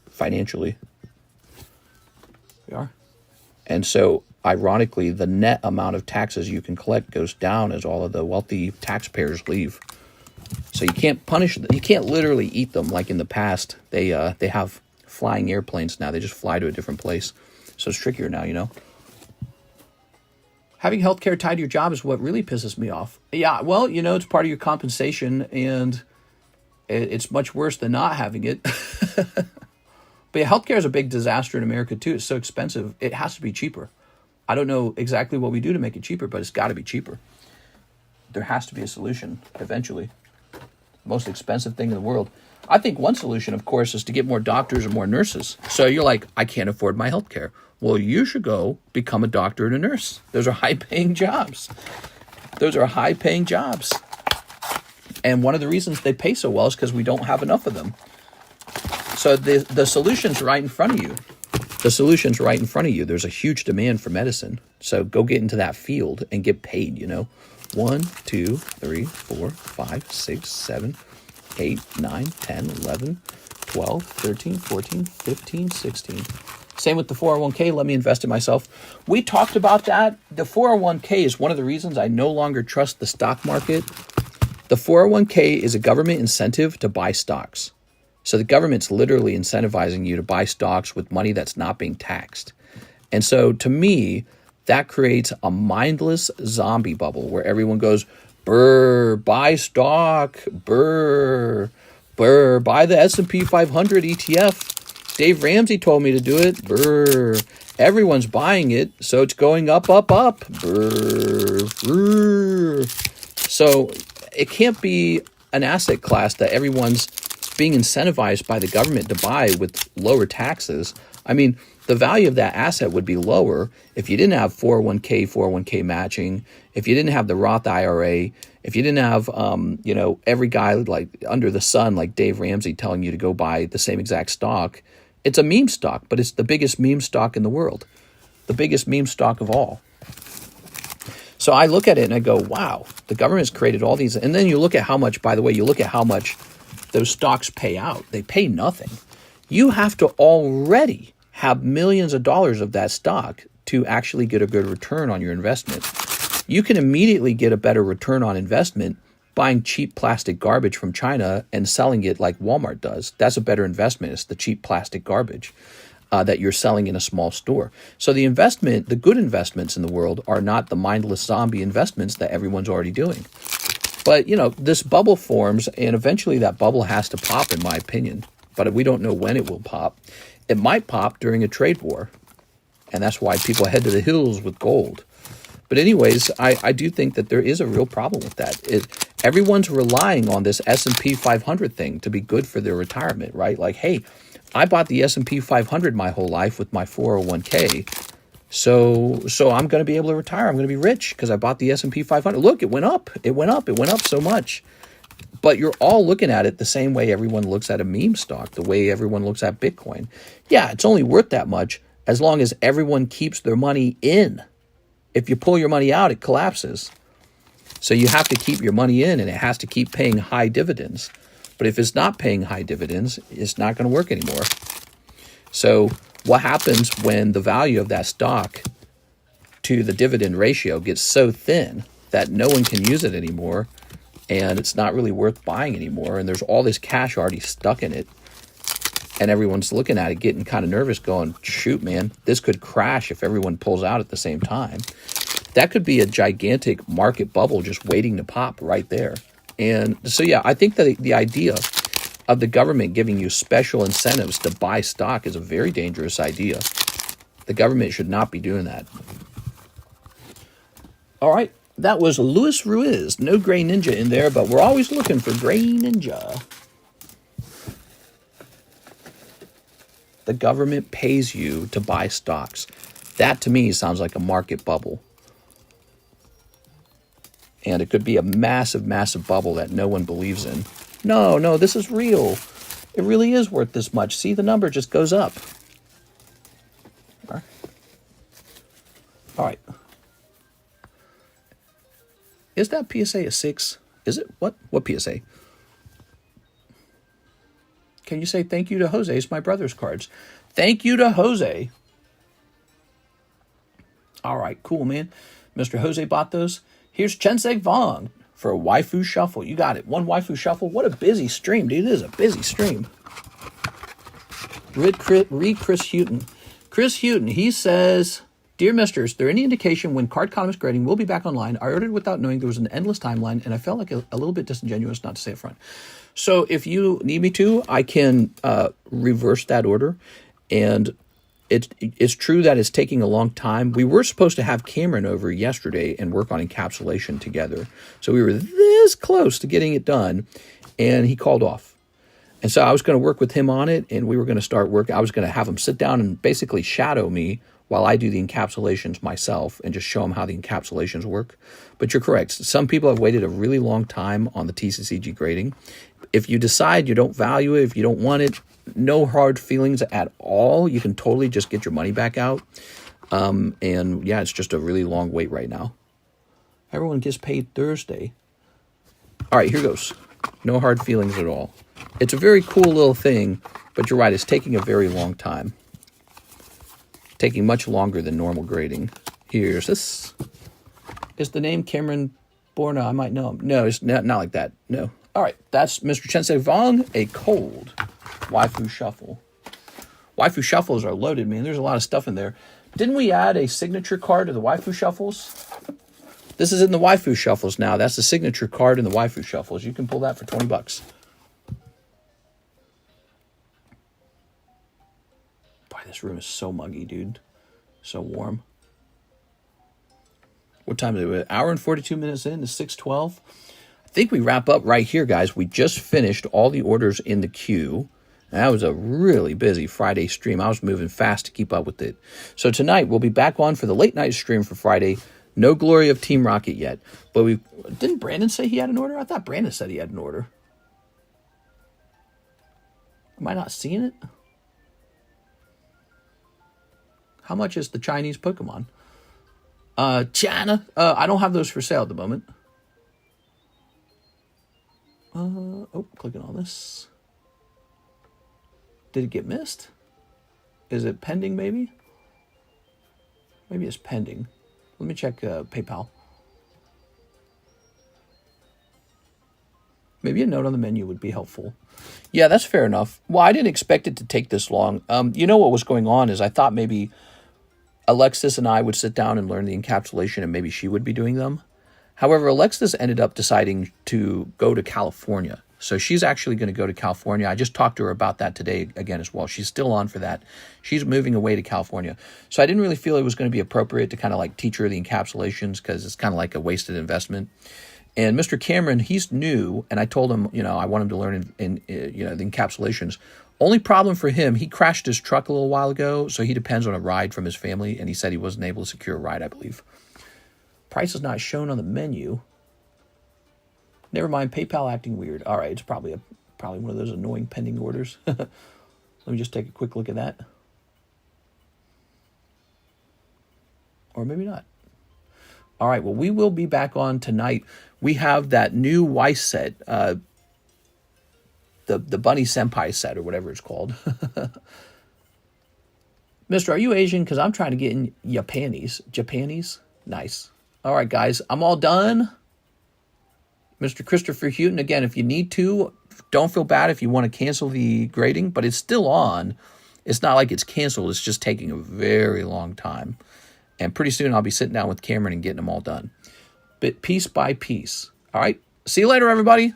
S1: financially. We are. And so, ironically, the net amount of taxes you can collect goes down as all of the wealthy taxpayers leave. So you can't punish them. You can't literally eat them like in the past. They have flying airplanes now. They just fly to a different place. So it's trickier now, you know. Having healthcare tied to your job is what really pisses me off. Yeah, well, you know, it's part of your compensation, and it's much worse than not having it. But yeah, healthcare is a big disaster in America, too. It's so expensive. It has to be cheaper. I don't know exactly what we do to make it cheaper, but it's got to be cheaper. There has to be a solution eventually. Most expensive thing in the world. I think one solution, of course, is to get more doctors and more nurses. So you're like, I can't afford my healthcare. Well, you should go become a doctor and a nurse. Those are high-paying jobs. Those are high-paying jobs. And one of the reasons they pay so well is because we don't have enough of them. So the solution's right in front of you. The solution's right in front of you. There's a huge demand for medicine. So go get into that field and get paid, you know. 1, 2, 3, 4, 5, 6, 7, 8, 9, 10, 11, 12, 13, 14, 15, 16. Same with the 401k. Let me invest in myself. We talked about that. The 401k is one of the reasons I no longer trust the stock market. The 401k is a government incentive to buy stocks. So the government's literally incentivizing you to buy stocks with money that's not being taxed. And so to me, that creates a mindless zombie bubble where everyone goes, brr, buy stock, brr, brr, buy the S&P 500 ETF. Dave Ramsey told me to do it, brr. Everyone's buying it, so it's going up, up, up, brr, brr. So it can't be an asset class that everyone's being incentivized by the government to buy with lower taxes. I mean, the value of that asset would be lower if you didn't have 401k matching, if you didn't have the Roth IRA, if you didn't have, you know, every guy like under the sun, like Dave Ramsey telling you to go buy the same exact stock. It's a meme stock, but it's the biggest meme stock in the world, the biggest meme stock of all. So I look at it and I go, wow, the government's created all these. And then you look at how much, by the way, you look at how much those stocks pay out. They pay nothing. You have to already have millions of dollars of that stock to actually get a good return on your investment. You can immediately get a better return on investment buying cheap plastic garbage from China and selling it like Walmart does. That's a better investment. It's the cheap plastic garbage that you're selling in a small store. So the investment, the good investments in the world are not the mindless zombie investments that everyone's already doing. But, you know, this bubble forms, and eventually that bubble has to pop, in my opinion. But we don't know when it will pop. It might pop during a trade war, and that's why people head to the hills with gold. But anyways, I do think that there is a real problem with that. Everyone's relying on this S&P 500 thing to be good for their retirement, right? Like, hey, I bought the S&P 500 my whole life with my 401k. So I'm going to be able to retire. I'm going to be rich because I bought the S&P 500. Look, it went up. It went up. It went up so much. But you're all looking at it the same way everyone looks at a meme stock, the way everyone looks at Bitcoin. Yeah, it's only worth that much as long as everyone keeps their money in. If you pull your money out, it collapses. So you have to keep your money in, and it has to keep paying high dividends. But if it's not paying high dividends, it's not going to work anymore. So what happens when the value of that stock to the dividend ratio gets so thin that no one can use it anymore, and it's not really worth buying anymore, and there's all this cash already stuck in it, and everyone's looking at it getting kind of nervous going, shoot, man, this could crash if everyone pulls out at the same time. That could be a gigantic market bubble just waiting to pop right there. And so, yeah, I think that the idea of the government giving you special incentives to buy stock is a very dangerous idea. The government should not be doing that. All right, that was Luis Ruiz. No Gray Ninja in there, but we're always looking for Gray Ninja. The government pays you to buy stocks. That, to me, sounds like a market bubble. And it could be a massive, massive bubble that no one believes in. No, this is real. It really is worth this much. See, the number just goes up. All right. Is that PSA a 6? Is it? What? What PSA? Can you say thank you to Jose? It's my brother's cards. Thank you to Jose. All right, cool, man. Mr. Jose bought those. Here's Chensek Vong for a Waifu Shuffle. You got it. One Waifu Shuffle. What a busy stream, dude. This is a busy stream. Read Chris Houghton. Chris Houghton, he says, Dear Mister, is there any indication when Cardconomist grading will be back online? I ordered without knowing there was an endless timeline, and I felt like a little bit disingenuous not to say it front. So if you need me to, I can reverse that order. And it's true that it's taking a long time. We were supposed to have Cameron over yesterday and work on encapsulation together. So we were this close to getting it done, and he called off. And so I was going to work with him on it, and we were going to start work. I was going to have him sit down and basically shadow me while I do the encapsulations myself and just show him how the encapsulations work. But you're correct. Some people have waited a really long time on the TCCG grading. If you decide you don't value it, if you don't want it, no hard feelings at all. You can totally just get your money back out. And yeah, it's just a really long wait right now. Everyone gets paid Thursday. All right, here goes. No hard feelings at all. It's a very cool little thing, but you're right, it's taking a very long time. Taking much longer than normal grading. Here's this. Is the name Cameron Borna? I might know him. No, it's not like that. No. All right, that's Mr. Chensei Vong, a cold Waifu Shuffle. Waifu Shuffles are loaded, man. There's a lot of stuff in there. Didn't we add a signature card to the Waifu Shuffles? This is in the Waifu Shuffles now. That's the signature card in the Waifu Shuffles. You can pull that for 20 bucks. Boy, this room is so muggy, dude. So warm. What time is it? An hour and 42 minutes in to 6:12. I think we wrap up right here, guys. We just finished all the orders in the queue. And that was a really busy Friday stream. I was moving fast to keep up with it. So tonight, we'll be back on for the late night stream for Friday. No glory of Team Rocket yet. But didn't Brandon say he had an order? I thought Brandon said he had an order. Am I not seeing it? How much is the Chinese Pokemon? China. I don't have those for sale at the moment. Clicking on this. Did it get missed? Is it pending, maybe? Maybe it's pending. Let me check PayPal. Maybe a note on the menu would be helpful. Yeah, that's fair enough. Well, I didn't expect it to take this long. You know what was going on is I thought maybe Alexis and I would sit down and learn the encapsulation and maybe she would be doing them. However, Alexis ended up deciding to go to California. So she's actually going to go to California. I just talked to her about that today again as well. She's still on for that. She's moving away to California. So I didn't really feel it was going to be appropriate to kind of like teach her the encapsulations because it's kind of like a wasted investment. And Mr. Cameron, he's new, and I told him, I want him to learn in the encapsulations. Only problem for him, he crashed his truck a little while ago, so he depends on a ride from his family, and he said he wasn't able to secure a ride, I believe. Price is not shown on the menu. Never mind, PayPal acting weird. All right, it's probably one of those annoying pending orders. Let me just take a quick look at that. Or maybe not. All right, well, we will be back on tonight. We have that new Weiss set, the Bunny Senpai set or whatever it's called. Mister, are you Asian? Because I'm trying to get in Japanese. Nice. All right, guys, I'm all done. Mr. Christopher Houghton, again, if you need to, don't feel bad if you want to cancel the grading, but it's still on. It's not like it's canceled. It's just taking a very long time. And pretty soon I'll be sitting down with Cameron and getting them all done. But piece by piece. All right. See you later, everybody.